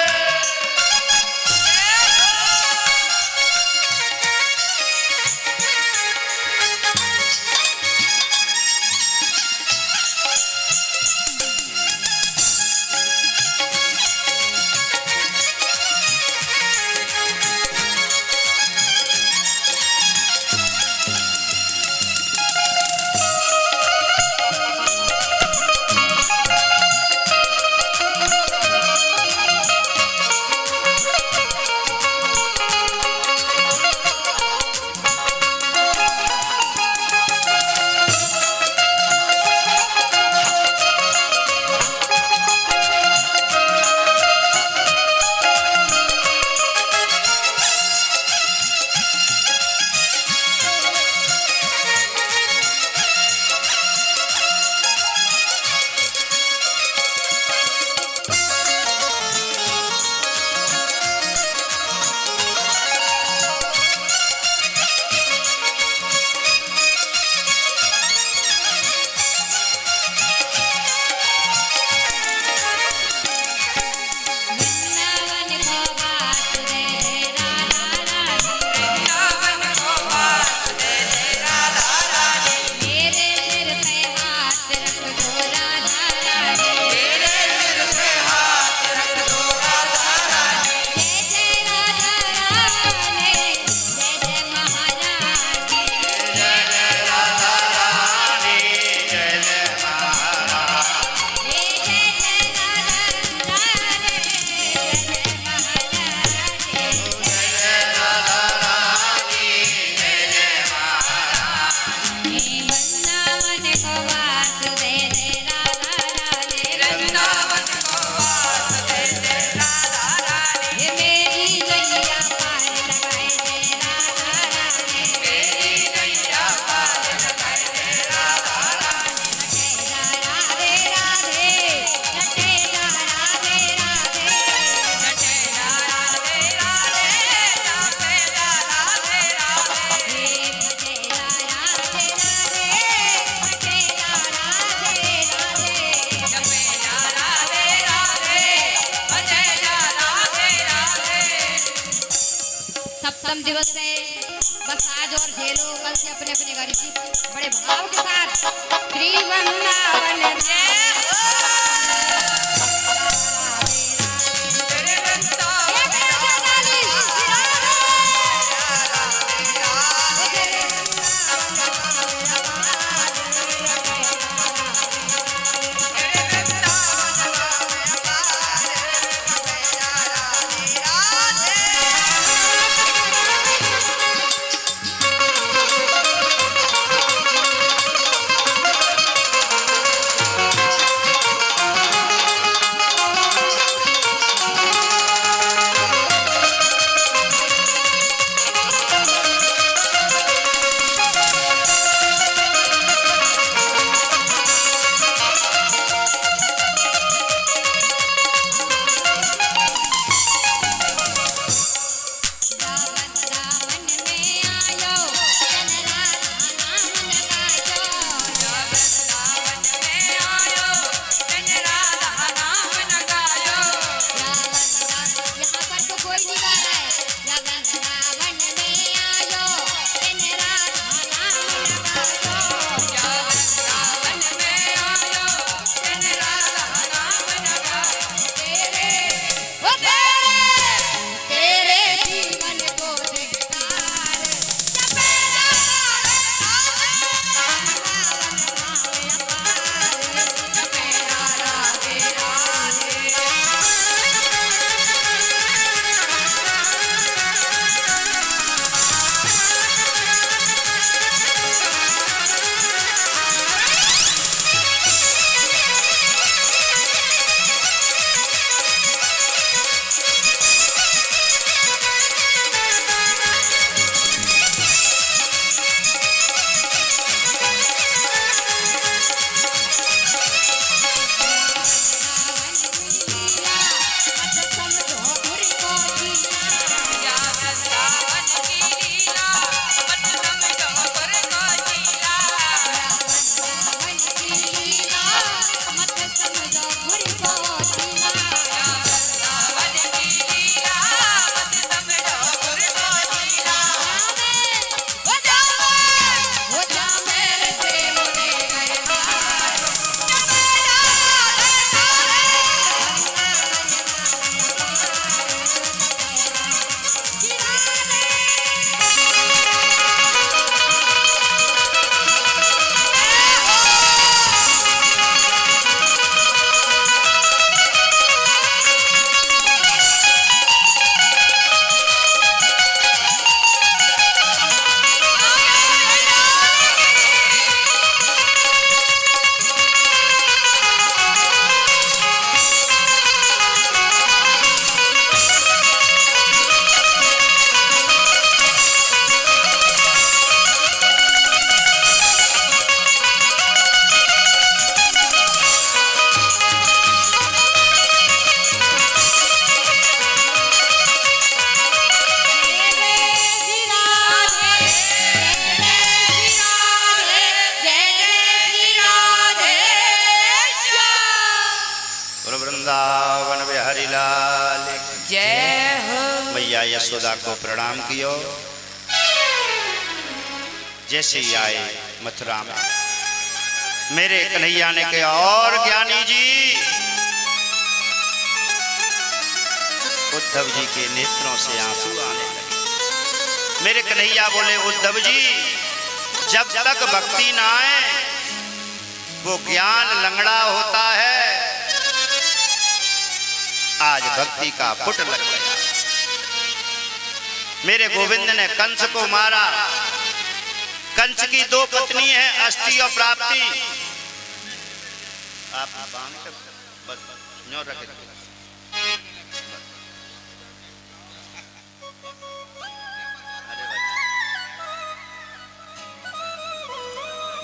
वृंदावन को वासुदेव है राधा रानी, वृंदावन को वासुदेव है राधा रानी, मेरे सिर पे हाथ रख दो राधा रानी, मेरे सिर पे हाथ रख दो राधा रानी, जय जय राधा रानी, जय जय महारानी, जय जय राधा रानी, जय जय महारानी, जय जय राधा रानी, जय जय महारानी, जय जय राधा रानी, जय जय महारानी, वृंदावन को वासुदेव है राधा रानी, वृंदावन को वासुदेव है राधा रानी, मेरी नैया पार लगाई दे राधा रानी, मेरी नैया पार लगाई दे राधा रानी, नटेरा राधे राधे, नटेरा राधे राधे, नटेरा राधे राधे, नटेरा राधे राधे, नटेरा राधे राधे, नटेरा राधे राधे, नटेरा राधे राधे, नटेरा राधे राधे। सप्तम दिवस है, बस आज और झेलो कल से अपने अपने घर की बड़े भाव के साथ त्रिवृंदावन वृंदावन बिहारी लाल जय हो। मैया यशोदा को प्रणाम कियो। जैसे ही आए मथुरा में मेरे कन्हैया ने कहा, और ज्ञानी जी, उद्धव जी के नेत्रों से आंसू आने लगे। मेरे कन्हैया बोले, उद्धव जी, जब तक भक्ति ना आए वो ज्ञान लंगड़ा होता है। आज भक्ति का फुट लग गया। मेरे गोविंद ने कंस को मारा। कंस की दो पत्नी है, अष्टि और प्राप्ति। आप रख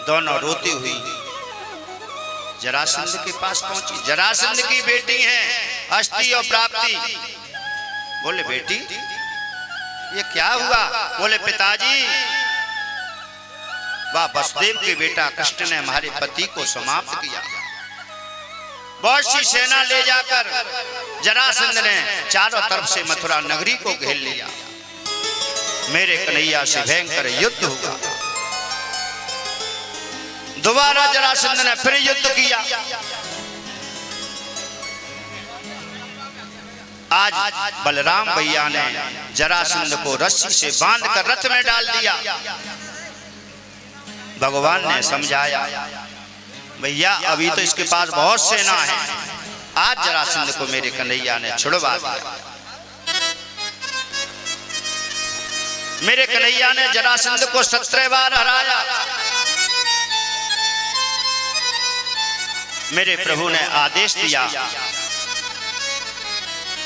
दोनों रोती हुई जरासंध के पास पहुंची। जरासंध की बेटी है अष्टि और प्राप्ति। बोले, बेटी ये क्या हुआ? बोले, पिताजी, वह वसुदेव के बेटा कृष्ण ने हमारे पति को समाप्त किया। बहुत सी सेना ले जाकर जरासंध ने चारों तरफ से मथुरा नगरी को घेर लिया। मेरे कन्हैया से भयंकर युद्ध हुआ। दोबारा जरासंध ने फिर युद्ध किया। आज बलराम भैया ने जरासंध को रस्सी से बांधकर रथ में डाल दिया। भगवान ने समझाया, भैया अभी तो इसके पास बहुत सेना है, आज जरासंध को मेरे कन्हैया ने छुड़वा दिया। मेरे कन्हैया ने जरासंध को 17 बार हराया। मेरे प्रभु ने आदेश दिया,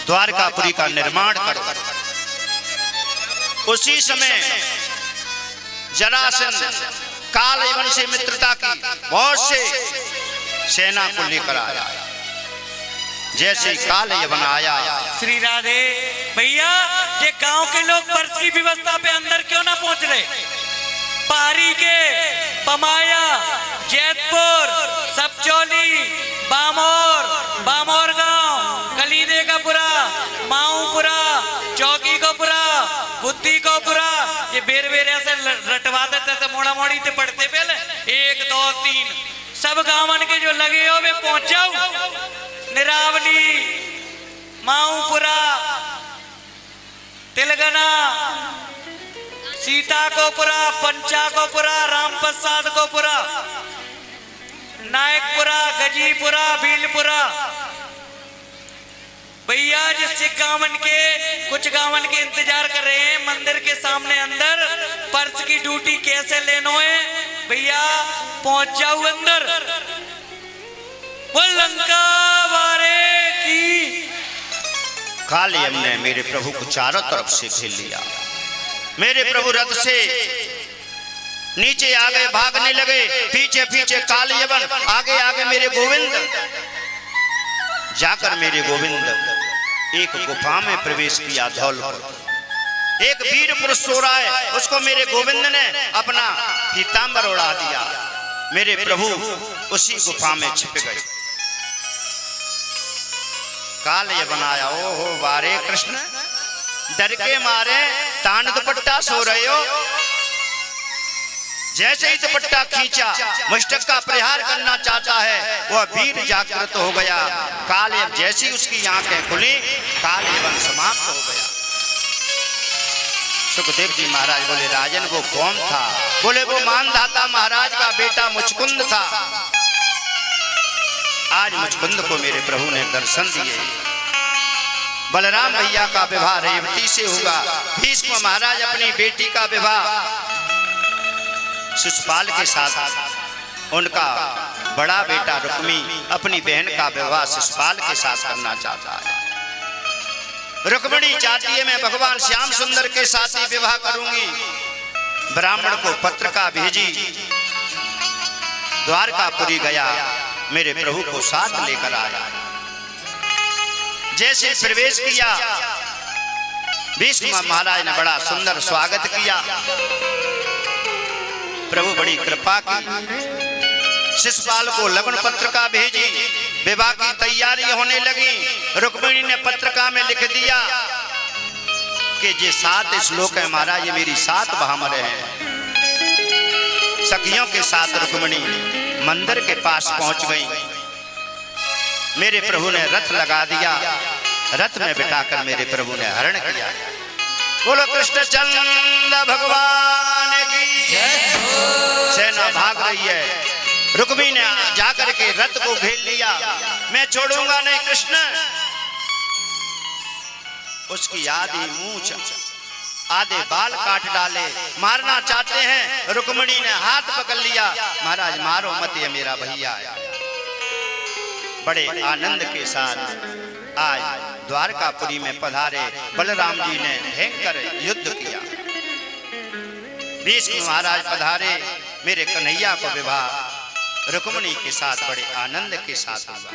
द्वारकापुरी का निर्माण करो। उसी समय जरासंध काल यवन से मित्रता की बहुत से सेना को लेकर आया। जैसे काल यवन आया, श्री राधे भैया, ये गांव के लोग पर्स की व्यवस्था पे अंदर क्यों ना पहुंच रहे? पारी के, पमाया, जैतपुर, सबचौली, बामोर गांव, कलीदे का पुरा, माऊपुरा, चौकी को पुरा, बुद्धि को पुरा, ये बेर बेर ऐसे रटवाते थे, मोड़ा मोड़ी थे पढ़ते पहले 1 2 3 सब गांवन के जो लगे हो वे पहुंच जाओ। निरावली, माऊपुरा, तिलगना, सीता को पुरा, पंचा को पुरा, राम प्रसाद को पुरा, नायकपुरा, गजीपुरा, भीलपुरा। भैया जिससे गावन के कुछ गावन के इंतजार कर रहे हैं मंदिर के सामने अंदर पर्स की ड्यूटी कैसे लेनो है भैया, पहुंच जाओ अंदर। वो लंका वारे की। काल यवन ने मेरे प्रभु को चारों तरफ से घेर लिया। मेरे प्रभु रथ से नीचे आ गए, भागने लगे। पीछे पीछे काल यवन, आगे आगे मेरे गोविंद। जाकर मेरे गोविंद एक गुफा में प्रवेश किया। धौलपुर एक वीर पुरुष सो रहा है, उसको मेरे गोविंद ने अपना पीतांबर उड़ा दिया। मेरे प्रभु उसी गुफा में छिप गए। काल यवन आया, ओहो वारे कृष्ण, डर के मारे तान दुपट्टा सो रहे हो। जैसे ही दुपट्टा खींचा, मस्तक का प्रहार करना चाहता है, वह वीर जागृत हो गया। काल यवन जैसी उसकी आंखें खुली, काल यवन समाप्त हो गया। सुखदेव जी महाराज बोले, राजन वो कौन था? बोले वो मानधाता महाराज का बेटा मुचकुंद था। आज मुचकुंद को मेरे प्रभु ने दर्शन दिए। बलराम भैया का विवाह रेवती से हुआ। भीष्म महाराज अपनी बेटी का विवाह शिशुपाल के साथ, उनका बड़ा बेटा रुक्मी अपनी बहन का विवाह शिशुपाल के साथ करना चाहता है। रुक्मिणी चाहती है मैं भगवान श्याम सुंदर के साथ ही विवाह करूंगी। ब्राह्मण को पत्र का भेजी, द्वारकापुरी गया, मेरे प्रभु को साथ लेकर आया। जैसे प्रवेश किया, भीष्म महाराज ने बड़ा सुंदर स्वागत किया। प्रभु बड़ी कृपा की, शिशुपाल को लगन पत्रिका भेजी। विवाह की तैयारी होने लगी। रुक्मिणी ने पत्रिका में लिख दिया कि ये 7 श्लोक है महाराज, ये मेरी 7 भामरे हैं। सखियों के साथ रुक्मिणी मंदिर के पास पहुंच गई। मेरे प्रभु ने रथ लगा दिया। रथ में बिठाकर मेरे प्रभु ने हरण किया। बोलो कृष्णचंद्र भगवान की जय। सेना भाग रही है। रुक्मी ने जाकर के रथ को घेर लिया। मैं छोड़ूंगा नहीं कृष्ण। उसकी आधी मूंछ, आधे बाल काट डाले, मारना चाहते हैं। रुक्मिणी ने हाथ पकड़ लिया, महाराज मारो मत, ये मेरा भैया है। बड़े आनंद के साथ आज द्वारकापुरी में पधारे बलराम जी ने भयंकर युद्ध किया। भीष्म महाराज पधारे। मेरे कन्हैया को विवाह रुक्मिणी के साथ बड़े आनंद के साथ हुआ।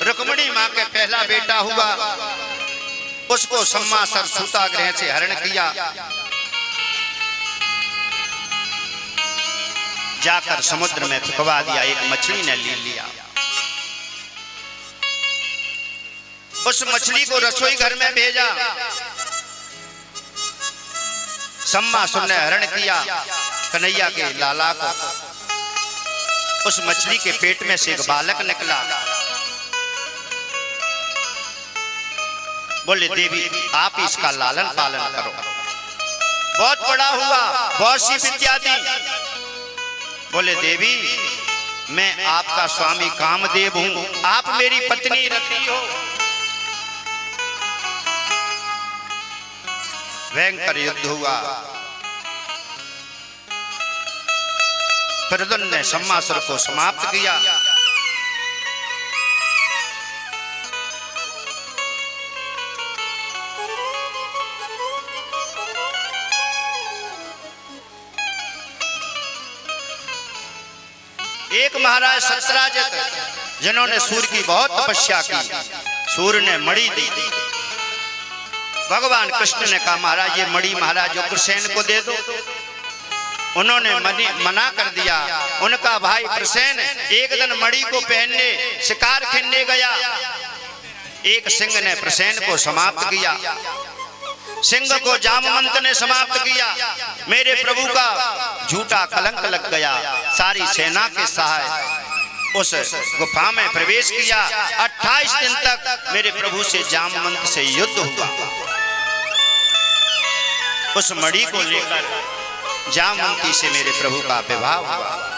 रुक्मिणी मां के पहला बेटा हुआ, उसको सम्मासर सूता गृह से हरण किया। जाकर समुद्र में फेंकवा दिया। एक मछली ने ले लिया। उस मछली को रसोई घर में भेजा। सम्मासुर ने हरण किया कन्हैया के लाला को। उस मछली के पेट में से एक बालक निकला। बोले देवी आप इसका लालन पालन करो, बहुत बड़ा हुआ, बहुत सी विद्या दी। बोले देवी मैं आपका स्वामी कामदेव हूं, आप मेरी पत्नी रति हो। भयंकर युद्ध हुआ। प्रद्युम्न ने सम्मासुर को समाप्त किया। एक महाराज सत्यराजित जिन्होंने सूर्य की बहुत तपस्या की, सूर्य ने मणि दी। भगवान कृष्ण ने कहा महाराज ये मणि महाराज जो प्रसेन को दे दो। उन्होंने मना कर दिया। उनका भाई प्रसेन एक दिन मणि को पहनने शिकार खेलने गया। एक सिंह ने प्रसेन को समाप्त किया। सिंह को जामवंत ने समाप्त किया। मेरे प्रभु का झूठा कलंक लग गया। सारी सेना के सहाय उस गुफा में प्रवेश किया। 28 दिन तक मेरे प्रभु से जामवंत से युद्ध हुआ। उस मणि को लेकर जामवंती से मेरे प्रभु का विवाह हुआ।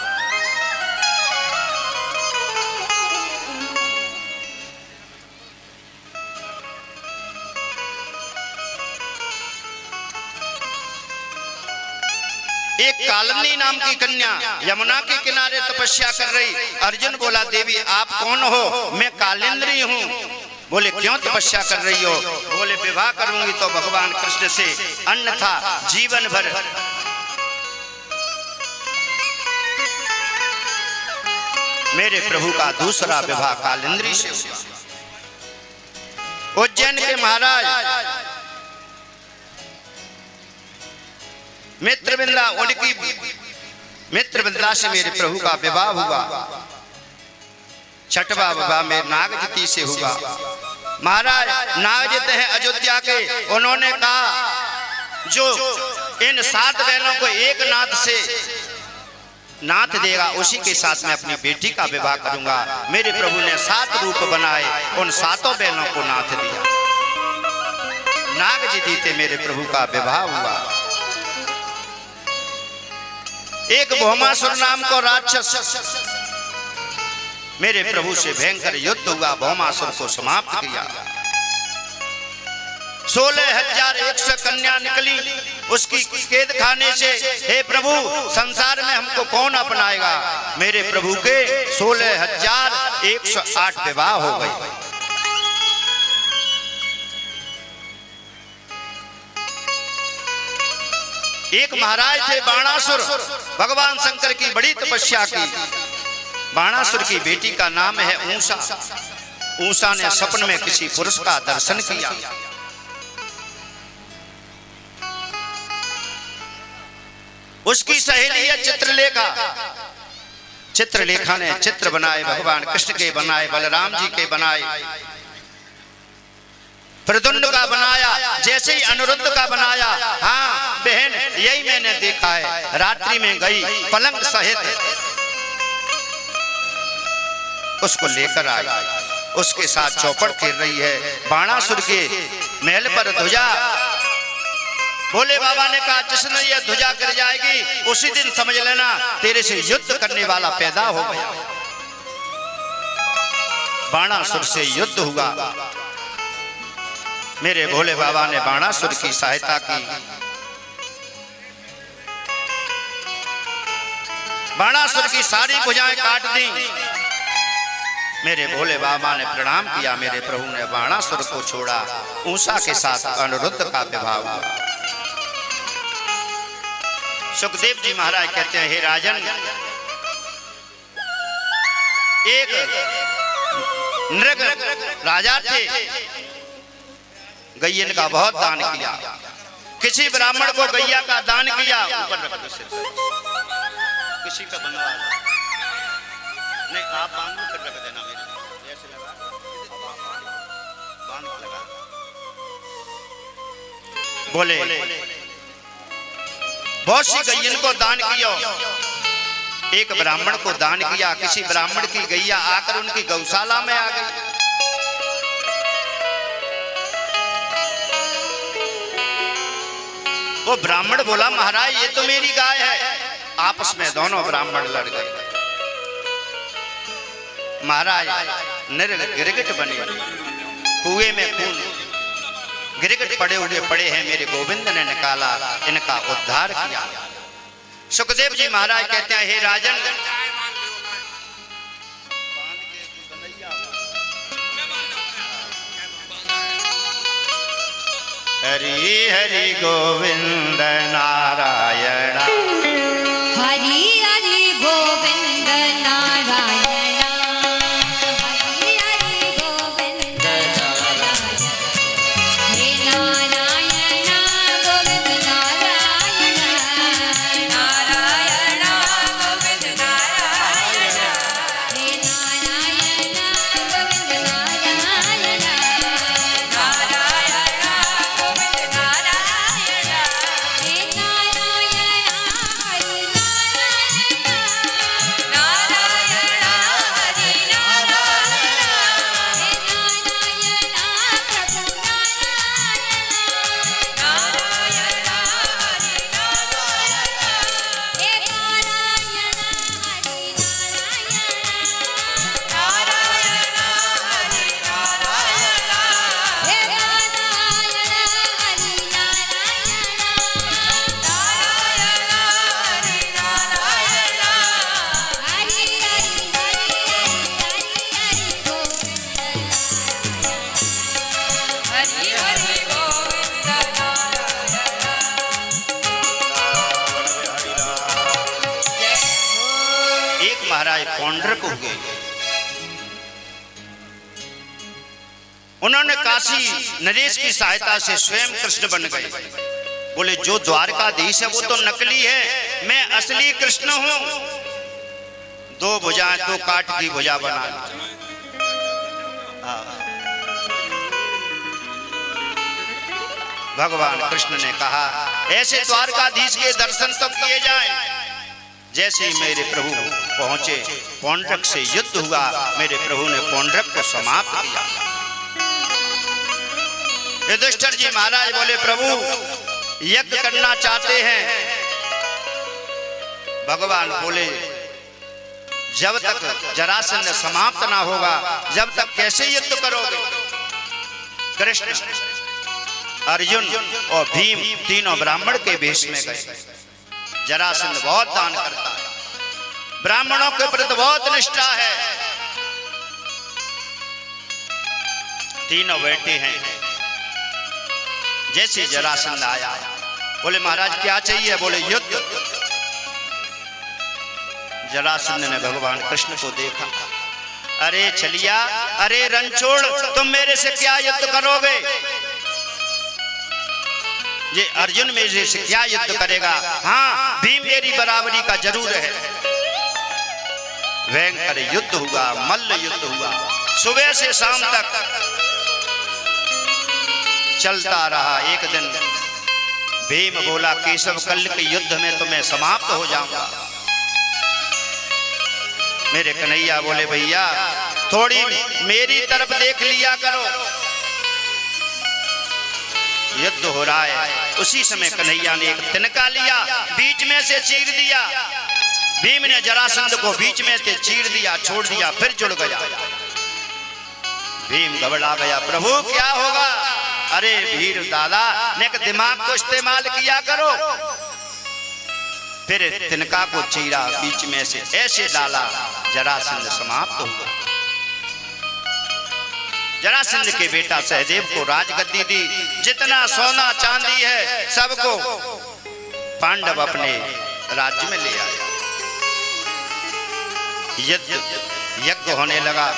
एक कालिंदी नाम की कन्या यमुना के किनारे तपस्या कर रही। अर्जुन बोला देवी आप कौन हो? मैं कालिंदी हूँ। बोले क्यों तपस्या कर रही हो? बोले विवाह करूंगी तो भगवान कृष्ण से, अन्यथा जीवन भर मेरे प्रभु का दूसरा विवाह कालिंदी से हुआ। उज्जैन के महाराज मित्रविंदा, उनकी मित्रविंदा से मेरे प्रभु का विवाह हुआ। छठवां विवाह में नागजती से हुआ। महाराज नागजित हैं अयोध्या के। उन्होंने कहा जो इन 7 बहनों को एक नाथ से नाथ देगा उसी के साथ मैं अपनी बेटी का विवाह करूंगा। मेरे प्रभु ने 7 रूप बनाए, उन 7 बहनों को नाथ दिया। नागजती से मेरे प्रभु का विवाह हुआ। एक भौमासुर नाम को राक्षस मेरे प्रभु से भयंकर युद्ध हुआ। भौमासुर को समाप्त किया। 16,100 कन्या निकली उसकी कैद खाने से। हे प्रभु संसार में हमको कौन अपनाएगा? मेरे प्रभु के 16,108 विवाह हो गए। एक महाराज थे बाणासुर। भगवान शंकर की बड़ी तपस्या की। बाणासुर की बेटी का नाम है ऊषा। ऊषा ने सपन में किसी पुरुष का दर्शन किया। उसकी सहेली है चित्रलेखा। चित्रलेखा ने चित्र बनाए, भगवान कृष्ण के बनाए, बलराम जी के बनाए, प्रद्युम्न का बनाया, जैसे ही अनिरुद्ध का बनाया। हाँ बहन यही मैंने देखा है। रात्रि में गई पलंग सहित उसको लेकर आई। उसके साथ चौपड़ खेल रही है। बाणासुर के महल पर ध्वजा। भोले बाबा ने कहा जिसने ये ध्वजा गिर जाएगी उसी दिन समझ लेना तेरे से युद्ध करने वाला पैदा हो गया। बाणासुर से युद्ध हुआ। मेरे भोले बाबा ने बाणासुर की सहायता की। बाणासुर की सारी भुजाएं काट दी। मेरे भोले बाबा ने प्रणाम किया। मेरे प्रभु ने बाणासुर को छोड़ा। ऊषा के साथ अनिरुद्ध का विवाह हुआ। सुखदेव जी महाराज कहते हैं हे राजन, एक नृग राजा थे। गैयन का बहुत दान किया। किसी ब्राह्मण को गैया का दान किया। ऊपर रख दो सिर। किसी का बनवा लो। नहीं आप बांध लो, फिर रख देना मेरे ऐसे लगा बांध लगा। बोले बहुत सी गैयन को दान किया। एक ब्राह्मण को दान किया, किसी ब्राह्मण की गैया आकर उनकी गौशाला में आ गई। वो ब्राह्मण बोला महाराज ये तो मेरी गाय है। आपस में दोनों ब्राह्मण लड़ गए। महाराज गिरगिट बने, कुएं में खून गिरगिट पड़े हुए पड़े हैं, मेरे गोविंद ने निकाला, इनका उद्धार किया। सुखदेव जी महाराज कहते हैं हे राजन, हरि हरि गोविंद नारायण, हरि हरि गोविंद नारायण, हरि हरि गोविंद नारायण, हे नारायण गोविंद नारायण, नारायण गोविंद नारायण, हे नारायण गोविंद नारायण, नारायण गोविंद नारायण, हे नारायण हरि नारायण, नारायण हरि नारायण, हे नारायण प्रभु नारायण, नारायण हरि नारायण, हे नारायण हरि नारायण, नारायण हरि नारायण, हे नारायण हरि नारायण, नारायण हरि नारायण, हरि हरि गोविंद नारायण। एक महाराज पौंड्रक हो गए। उन्होंने काशी नरेश की सहायता से स्वयं कृष्ण बन गए। बोले जो द्वारकाधीश है वो तो नकली है, मैं असली कृष्ण हूं। दो भुजाएं, दो काठ की भुजा बना। भगवान कृष्ण ने कहा ऐसे द्वारकाधीश के दर्शन तो किए जाएं। जैसे ही मेरे प्रभु पहुंचे, पौंड्रक से युद्ध हुआ, मेरे प्रभु ने पौंड्रक को समाप्त किया। युधिष्ठिर जी महाराज बोले प्रभु यज्ञ करना चाहते हैं। भगवान बोले जब तक जरासंध समाप्त ना होगा, जब तक कैसे युद्ध करोगे। कृष्ण, अर्जुन और भीम तीनों ब्राह्मण के वेश में गए। जरासंध बहुत दान करता है, ब्राह्मणों के प्रति बहुत निष्ठा है। तीनों बैठे हैं। जैसे जरासंध आया, बोले महाराज क्या चाहिए। बोले युद्ध। जरासंध ने भगवान कृष्ण को देखा, अरे छलिया, अरे रणछोड़, तुम मेरे से क्या युद्ध करोगे। ये अर्जुन मेरे से क्या युद्ध करेगा। हाँ भीम मेरी बराबरी का जरूर है। भयंकर युद्ध हुआ, मल्ल युद्ध हुआ, सुबह से शाम तक चलता रहा। एक दिन भीम बोला केशव कल के युद्ध में तो मैं समाप्त हो जाऊंगा। मेरे कन्हैया बोले भैया थोड़ी मेरी तरफ देख लिया करो, युद्ध हो रहा है। उसी समय कन्हैया ने एक तिनका लिया, बीच में से चीर दिया। भीम ने जरासंध को बीच में से चीर दिया, छोड़ दिया, फिर जुड़ गया। भीम घबरा गया, प्रभु क्या होगा। अरे वीर दादा ने दिमाग को इस्तेमाल किया करो। फिर तिनका को चीरा, बीच में से ऐसे डाला, जरासंध समाप्त हो गया। जरासंध के बेटा सहदेव को राजगद्दी दी। जितना सोना चांदी है सबको पांडव अपने राज्य में ले आए। यज्ञ होने लगा,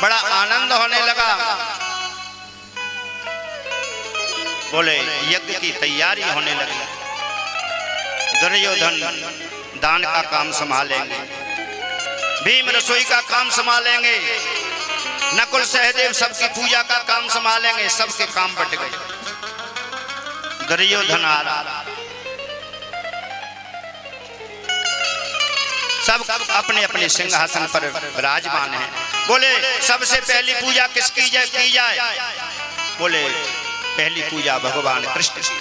बड़ा आनंद होने लगा। बोले यज्ञ की तैयारी होने लगी। दुर्योधन दान का काम संभालेंगे, भीम रसोई का काम संभालेंगे, नकुल सहदेव सबकी पूजा का काम संभालेंगे। सबके काम बट गए। दुर्योधन आ रहा, सब अपने अपने सिंहासन पर विराजमान हैं। बोले सबसे पहली पूजा किसकी की जाए? बोले पहली पूजा भगवान कृष्ण की।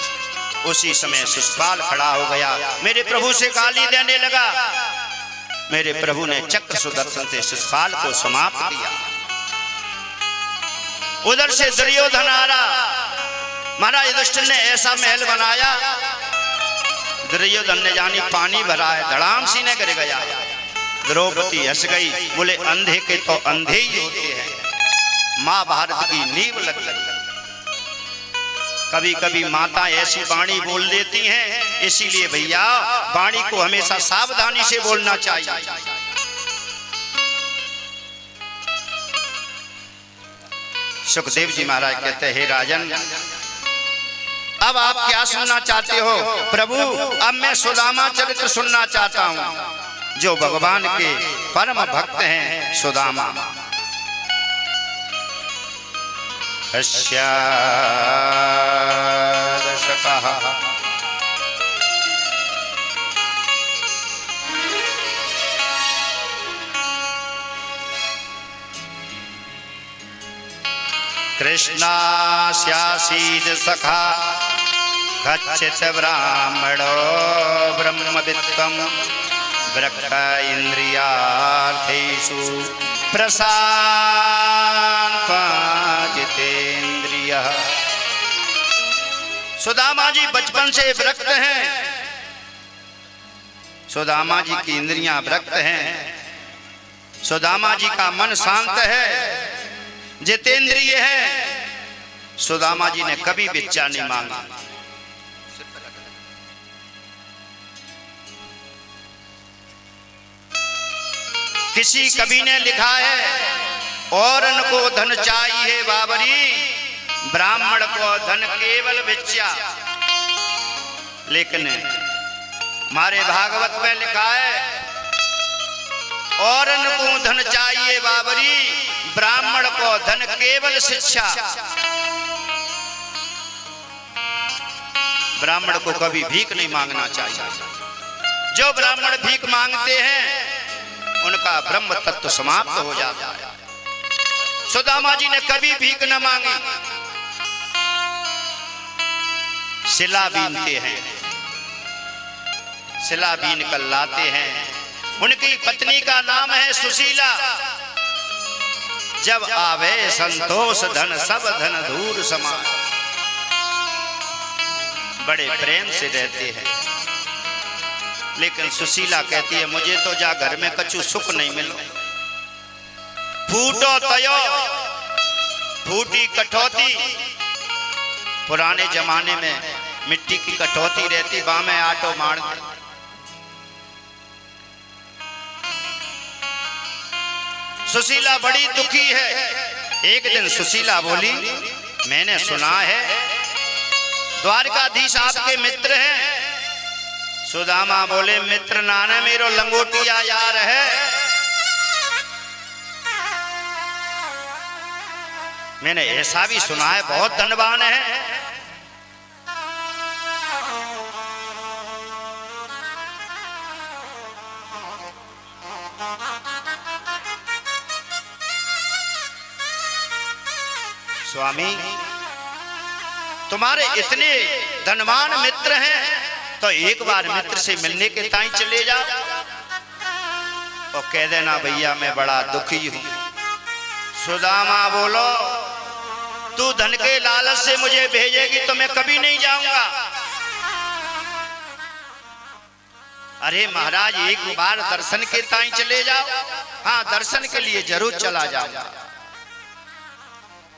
उसी समय शिशुपाल खड़ा हो गया, मेरे प्रभु से गाली देने लगा। मेरे प्रभु ने चक्र सुदर्शन से शिशुपाल को समाप्त किया। उधर से दुर्योधन आ रहा, महाराज युधिष्ठिर ने ऐसा महल बनाया, दुर्योधन ने जानी पानी भरा है, धड़ाम सी ने गिर गया। द्रौपदी हंस गई, बोले अंधे के तो अंधे ही होते हैं, महाभारत की नींव लग गई। कभी कभी माता ऐसी वाणी बोल देती हैं, इसीलिए भैया वाणी को हमेशा सावधानी से बोलना चाहिए। सुखदेव जी महाराज कहते हैं, हे राजन, अब आप क्या सुनना चाहते हो? प्रभु अब मैं सुदामा चरित्र सुनना चाहता हूं, जो भगवान के परम भक्त हैं सुदामा। कृष्णास्यासीद सखा कच्चित् ब्राह्मणो ब्रह्मवित्तम वृक्क इंद्रियार्थेषु प्रशांतजितेन्द्रियः। सुदामा जी बचपन से विरक्त हैं, सुदामा जी की इंद्रियां विरक्त हैं, सुदामा जी का मन शांत है, जितेंद्रिय है। सुदामा जी ने कभी भिक्षा नहीं मांगा। किसी कवि ने लिखा है, और को धन चाहिए बाबरी, ब्राह्मण को धन केवल भिक्षा। लेकिन हमारे भागवत में लिखा है, और को धन चाहिए बाबरी, ब्राह्मण को धन केवल शिक्षा। ब्राह्मण को कभी भीख नहीं मांगना चाहिए। जो ब्राह्मण भीख मांगते हैं उनका ब्रह्म तत्व समाप्त हो जाता है। सुदामा जी ने कभी भीख न मांगी, शिला बीनते हैं, शिला बीन कर लाते हैं। उनकी पत्नी का नाम है सुशीला। जब आवे संतोष धन सब धन दूर समान, बड़े प्रेम से रहते हैं। लेकिन सुशीला कहती है, मुझे तो जा घर में कछु सुख नहीं मिलो। फूटो तयो फूटी कठौती। पुराने जमाने में मिट्टी की कठौती रहती, बामे आटो मार। सुशीला बड़ी दुखी है। एक दिन सुशीला बोली, मैंने सुना है द्वारकाधीश आपके मित्र हैं। सुदामा बोले, मित्र नाने मेरो लंगोटिया यार है। मैंने ऐसा भी सुना है बहुत धनवान है। स्वामी तुम्हारे इतने धनवान मित्र हैं, तो एक बार मित्र से मिलने के ताई चले जाओ और कह देना, भैया मैं बड़ा दुखी हूं। सुदामा बोलो, तू धन के लालच से मुझे भेजेगी तो मैं कभी नहीं जाऊंगा। अरे महाराज एक बार दर्शन के ताई चले जाओ। हाँ, दर्शन के लिए जरूर चला जाऊंगा,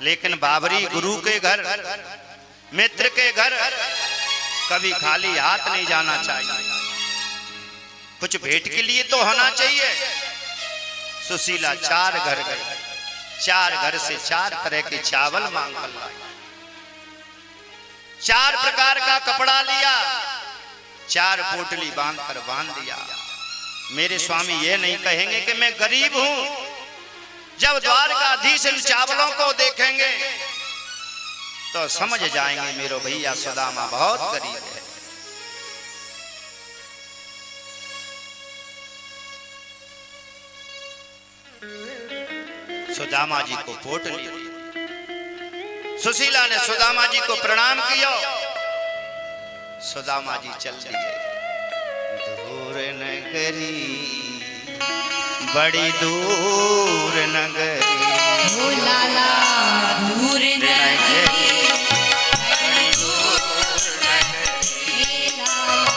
लेकिन बाबरी गुरु के घर, मित्र के घर कभी खाली हाथ नहीं जाना चाहिए। कुछ भेंट के लिए तो होना चाहिए। सुशीला 4 घर गई, 4 घर से 4 तरह के चावल मांग कर लाई, 4 प्रकार का कपड़ा लिया, 4 पोटली बांध दिया। मेरे स्वामी ये नहीं कहेंगे कि मैं गरीब हूं। जब द्वारकाधीश इन चावलों को देखेंगे तो समझ जाएंगे मेरो भैया सुदामा बहुत गरीब है। सुदामा जी को पोट लिया। सुशीला ने सुदामा जी को प्रणाम किया। सुदामा जी चल दिए। दूर नगरी बड़ी दूर नगरी, ओ लाला दूर नगरी, बड़ी दूर नगरी, हे लाला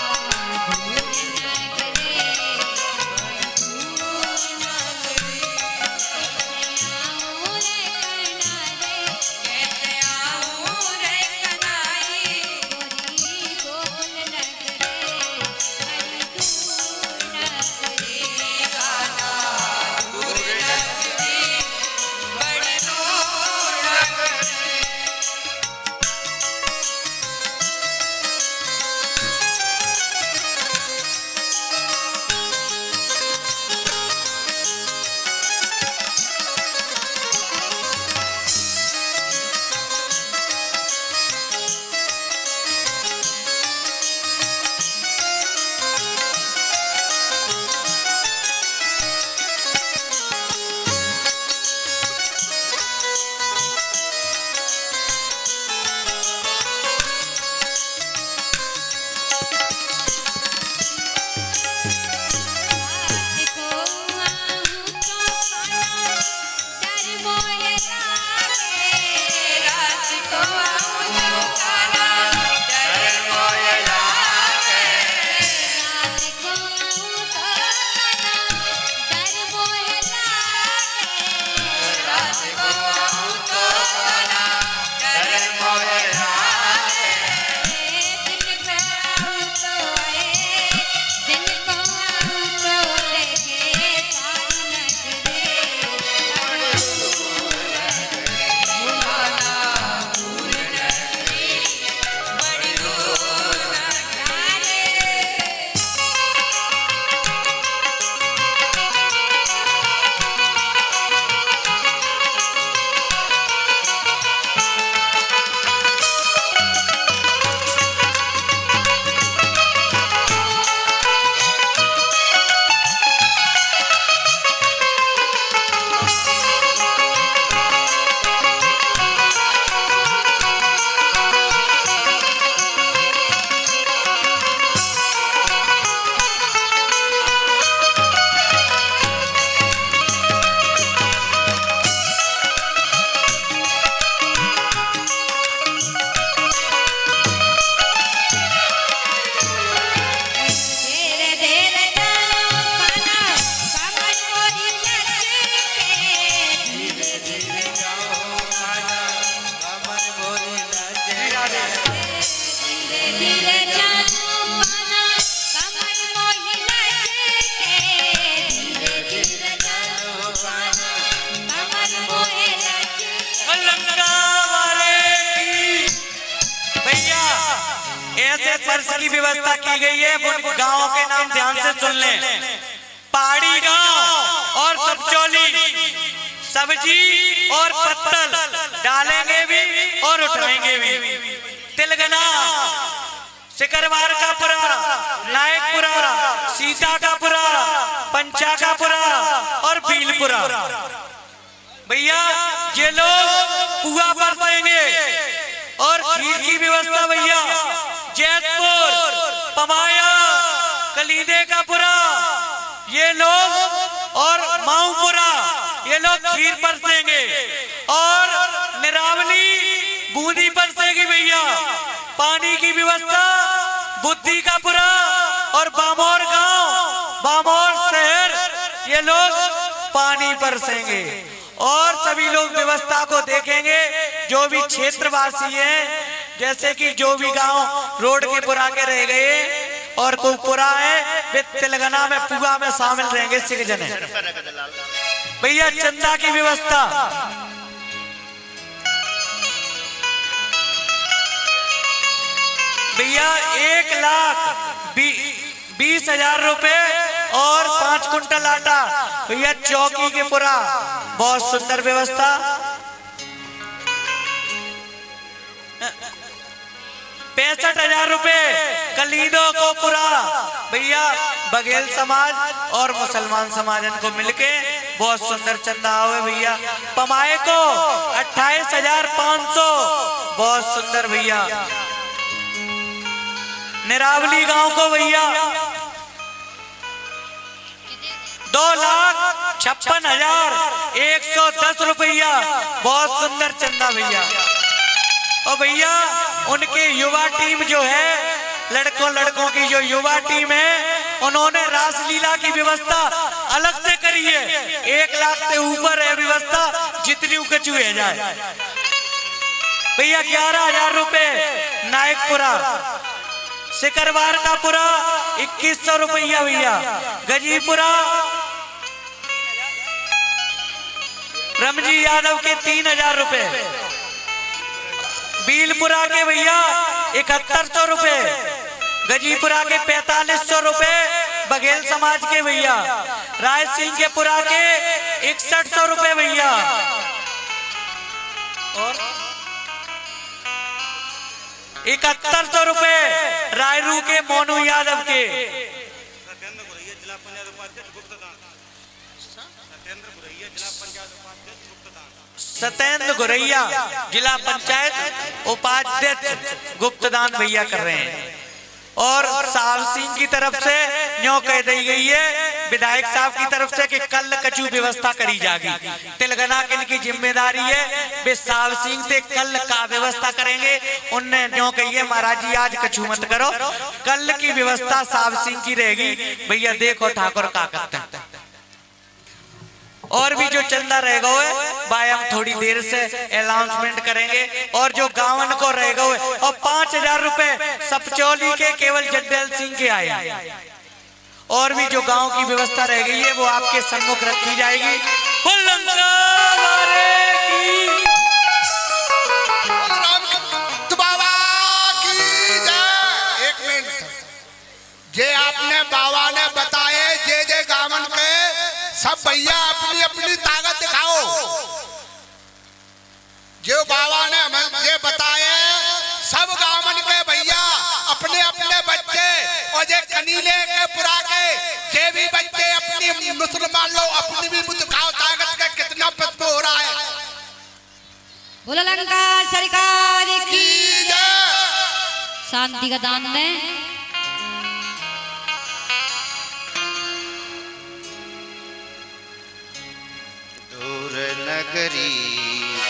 दूर नगरी, कैसे आऊं रे कनाई, गोरी गोकुल नगरी, बड़ी दूर नगरी, लाला दूर नगरी, बड़ी दूर नगरी। ऐसे पर्स की व्यवस्था की गई है। गाँव के नाम ध्यान से सुन लें। पहाड़ी गांव और सबचौली, सब्जी और पत्तल डालेंगे भी और उठाएंगे भी। तिलगना, सिकरवार का पुरा, नायकपुरा, सीता का पुरा, पंचा का पुरा और बीलपुरा। भैया ये लोग पुआ बरसेंगे और खीर की व्यवस्था भैया जैतपुर, पमाया, कलीदे का पुरा ये लोग और माऊपुरा ये लोग खीर बरसेंगे और निरावली बूंदी बरसेगी भैया। पानी की व्यवस्था बुद्धि का पुरा और बामोर गांव, बामोर शहर ये लोग पानी बरसेंगे और सभी लोग व्यवस्था को देखेंगे। जो भी क्षेत्रवासी हैं, जैसे कि जो भी गांव रोड के पुरा के रह गए और कोई पुरा है वे तेलंगाना में पुआ में शामिल रहेंगे। सिख जने भैया चंदा की व्यवस्था भैया 1,20,000 रुपए और 5 कुंटल आटा भैया चौकी के पूरा, बहुत सुंदर व्यवस्था। 65,000 रुपए कलीदों को पूरा भैया बघेल समाज और मुसलमान समाज को मिलके बहुत सुंदर चंदा हुए भैया। पमाए को 28,500 बहुत सुंदर भैया। निरावली गांव को भैया 2,56,110 रुपया बहुत सुंदर चंदा भैया। और भैया उनके युवा टीम जो है, लड़कों की जो युवा टीम है, उन्होंने रासलीला की व्यवस्था अलग से करी है। 1 लाख से ऊपर है व्यवस्था, जितनी कचू है जाए भैया। 11,000 रुपए नायकपुरा, सिकरवार का पुरा 2100 रुपया भैया। गजीपुरा रमजी यादव के 3,000 रुपए। बीलपुरा के भैया 7100 रुपए। गजीपुरा के 4500 रुपए बघेल समाज के भैया। राय सिंह के पुरा के 6100 रुपए भैया। और 7100 रुपए रायरू के मोनू यादव के। सत्येंद्र गुरैया जिला पंचायत उपाध्यक्ष गुप्तदान भैया कर रहे हैं। और साहब सिंह की तरफ से न्यों कह दी गई है विधायक साहब की तरफ से कि कल कचू व्यवस्था करी जाएगी। तेलंगाना की इनकी जिम्मेदारी है, वे साहब सिंह से कल का व्यवस्था करेंगे। उनने न्यों कही है महाराज जी आज कचू मत करो, कल की व्यवस्था साहब सिंह की रहेगी भैया। देखो ठाकुर का करते हैं। और भी जो चंदा रहेगा भाई हम थोड़ी देर से अनाउंसमेंट करेंगे। और जो गावन को रहेगा और 5,000 रुपए सपचौली के केवल जड्डेल सिंह के आए। और भी जो गांव की व्यवस्था रह गई है वो आपके सम्मुख रखी जाएगी। एक मिनट, जे आपने बाबा ने बताए जे गावन के सब भैया अपनी अपनी ताकत दिखाओ। जो बाबा ने हमें ये बताए सब गावन के भैया अपने अपने बच्चे और जे कनीले के पुरा के जे भी बच्चे अपनी मुसलमान लोग अपनी भी दिखाओ ताकत का कितना पत्तो हो रहा है। बोलो लंका सरकार की जय। शांति का दान में दूर नगरी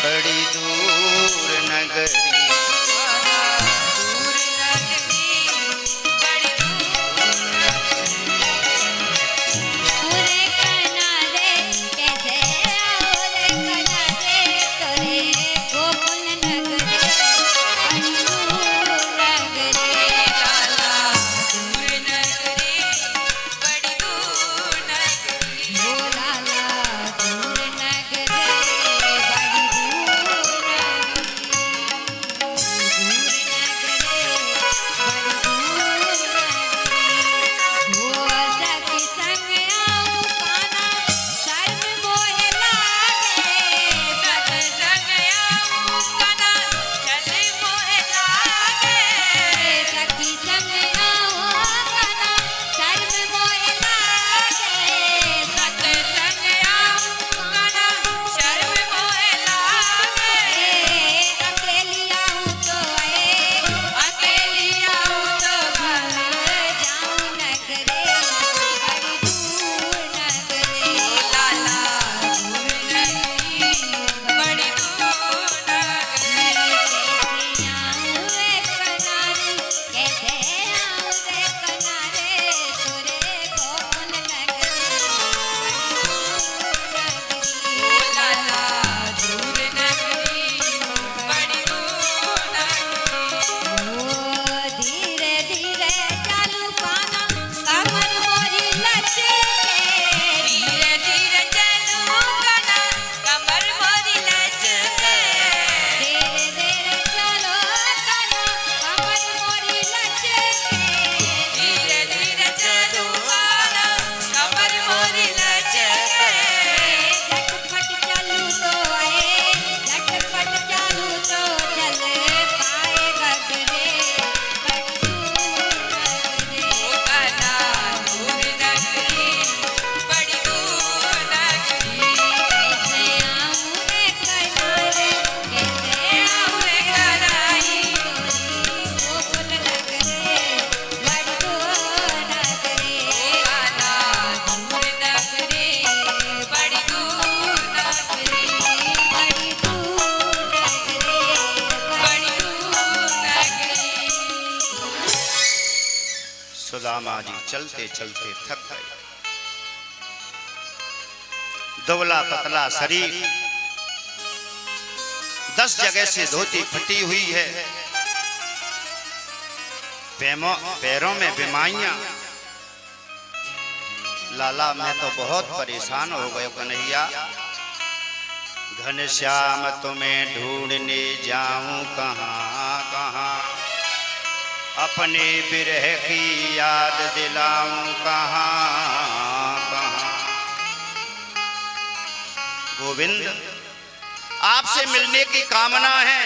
बड़ी दूर नगरी, पूरे कनारे कैसे आओ रे कनारे तोरे गोकुल नगरे अंदूर नगरे काला दूर नगरे बड़ी दूर नगरी हो लाला दूर नगरे बड़ी दूर नगरी। सुदामा जी चलते चलते थक गए। दुबला पतला शरीर, 10 जगह से धोती फटी हुई है, पैरों में बीमारियां। लाला मैं तो बहुत परेशान हो गए कन्हैया, घनश्याम तुम्हें ढूंढने जाऊं कहां कहां, अपने बिरह की याद दिलाऊं कहां कहां। गोविंद आपसे मिलने की कामना है,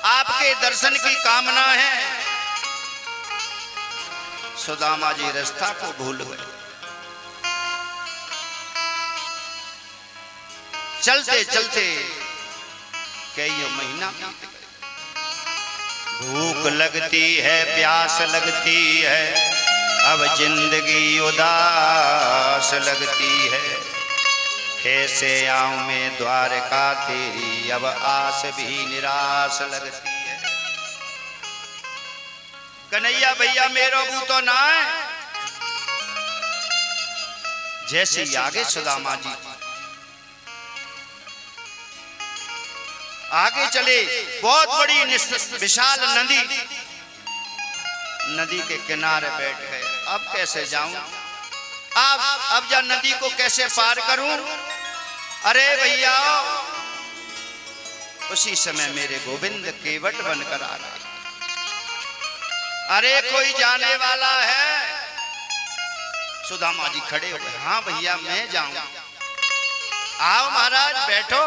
आपके दर्शन की कामना है। सुदामा जी रास्ता को भूल गए। चलते चलते कई महीना बीत गए। भूख लगती है, प्यास लगती है, अब जिंदगी उदास लगती है। कैसे आऊं मैं द्वारका तेरी, अब आस भी निराश लगती है। कन्हैया भैया मेरो बू तो ना है। जैसे आगे सुदामा जी आगे चले, बहुत बड़ी विशाल नदी के किनारे बैठ गए। अब कैसे जाऊं, अब जा नदी को कैसे पार करूं। अरे भैया, उसी समय मेरे गोविंद केवट बनकर आ गए। अरे कोई जाने वाला है। सुदामा जी खड़े हो गए। हाँ भैया मैं जाऊं। आओ महाराज बैठो।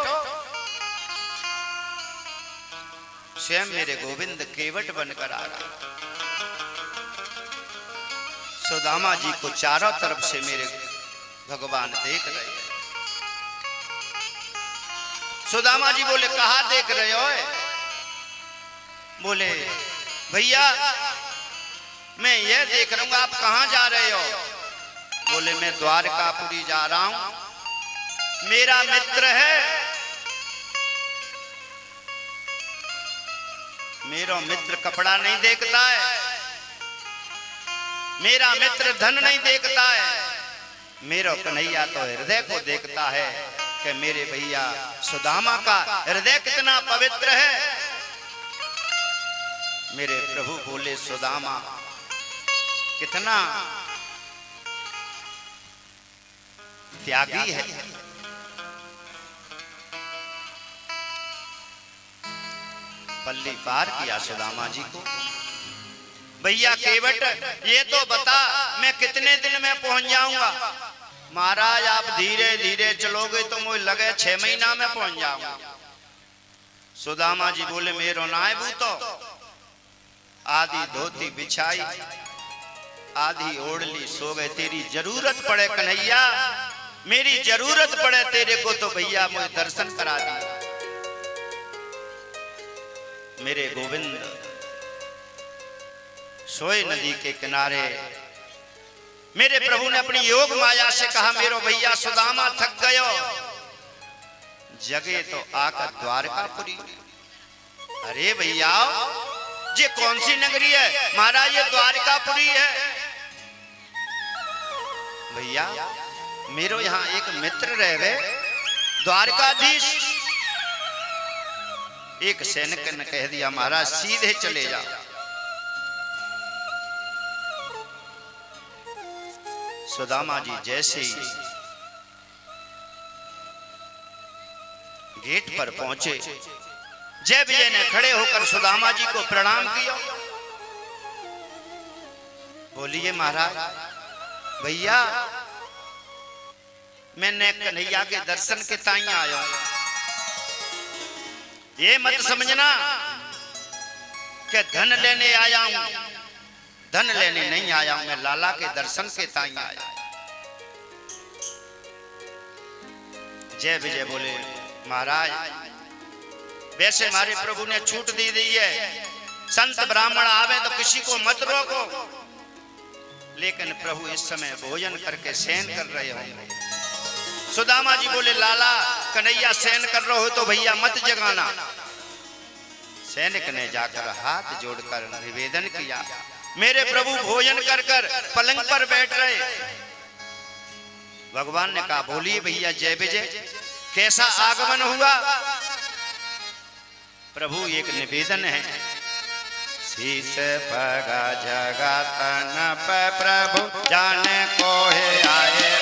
स्वयं मेरे गोविंद केवट बनकर आ गए। सुदामा जी को चारों तरफ से मेरे भगवान देख रहे हैं। सुदामा जी बोले कहाँ देख रहे हो? बोले भैया मैं ये देख रहा हूँ, आप कहाँ जा रहे हो? बोले मैं द्वारकापुरी जा रहा हूं, मेरा मित्र है। मेरा मित्र कपड़ा नहीं देखता है, मेरा मित्र धन नहीं देखता है, मेरा कन्हैया तो हृदय को देखता है कि मेरे भैया सुदामा का हृदय कितना पवित्र है। मेरे प्रभु बोले सुदामा कितना त्यागी है। पल्ली पार किया सुदामा जी को। भैया केवट ये तो बता मैं कितने दिन में पहुंच जाऊंगा? महाराज आप धीरे धीरे चलोगे तो मुझे लगे 6 महीना में पहुंच जाऊंगा। सुदामा जी बोले मेरो नाय बूतो। आधी धोती बिछाई, आधी ओढ़ ली, सो गए। तेरी जरूरत पड़े कन्हैया, मेरी जरूरत पड़े तेरे को तो भैया मुझे दर्शन करा दी। मेरे गोविंद सोए नदी के किनारे। मेरे प्रभु ने अपनी योग माया से कहा मेरो भैया सुदामा थक गयो, जगे तो आकर द्वारकापुरी। अरे भैया ये कौन सी नगरी है? महाराज ये द्वारकापुरी है। भैया मेरो यहाँ एक मित्र रह गए द्वारकाधीश। एक सैनिक ने कह दिया महाराज सीधे चले जाओ। सुदामा जी जैसे ही गेट पर पहुंचे, जय विजय ने खड़े होकर सुदामा जी को प्रणाम किया। बोलिए महाराज। भैया मैंने कन्हैया के दर्शन के ताई आया हूं, ये मत समझना कि धन लेने आया हूं। धन लेने नहीं आया हूं, मैं लाला के दर्शन के ताई आया। जय विजय बोले महाराज वैसे हमारे प्रभु ने छूट दी है, संत ब्राह्मण आवे तो किसी को मत रोको, लेकिन प्रभु इस समय भोजन करके शयन कर रहे होंगे। सुदामा जी बोले लाला कन्हैया शयन कर रहे हो तो भैया मत जगाना। सैनिक ने जाकर हाथ जोड़कर निवेदन किया मेरे प्रभु भोजन कर कर पलंग पर बैठ रहे। भगवान ने कहा बोलिए भैया जय विजय, कैसा आगमन हुआ? प्रभु एक निवेदन है, शीस पगा जगत न प्रभु जाने को है आए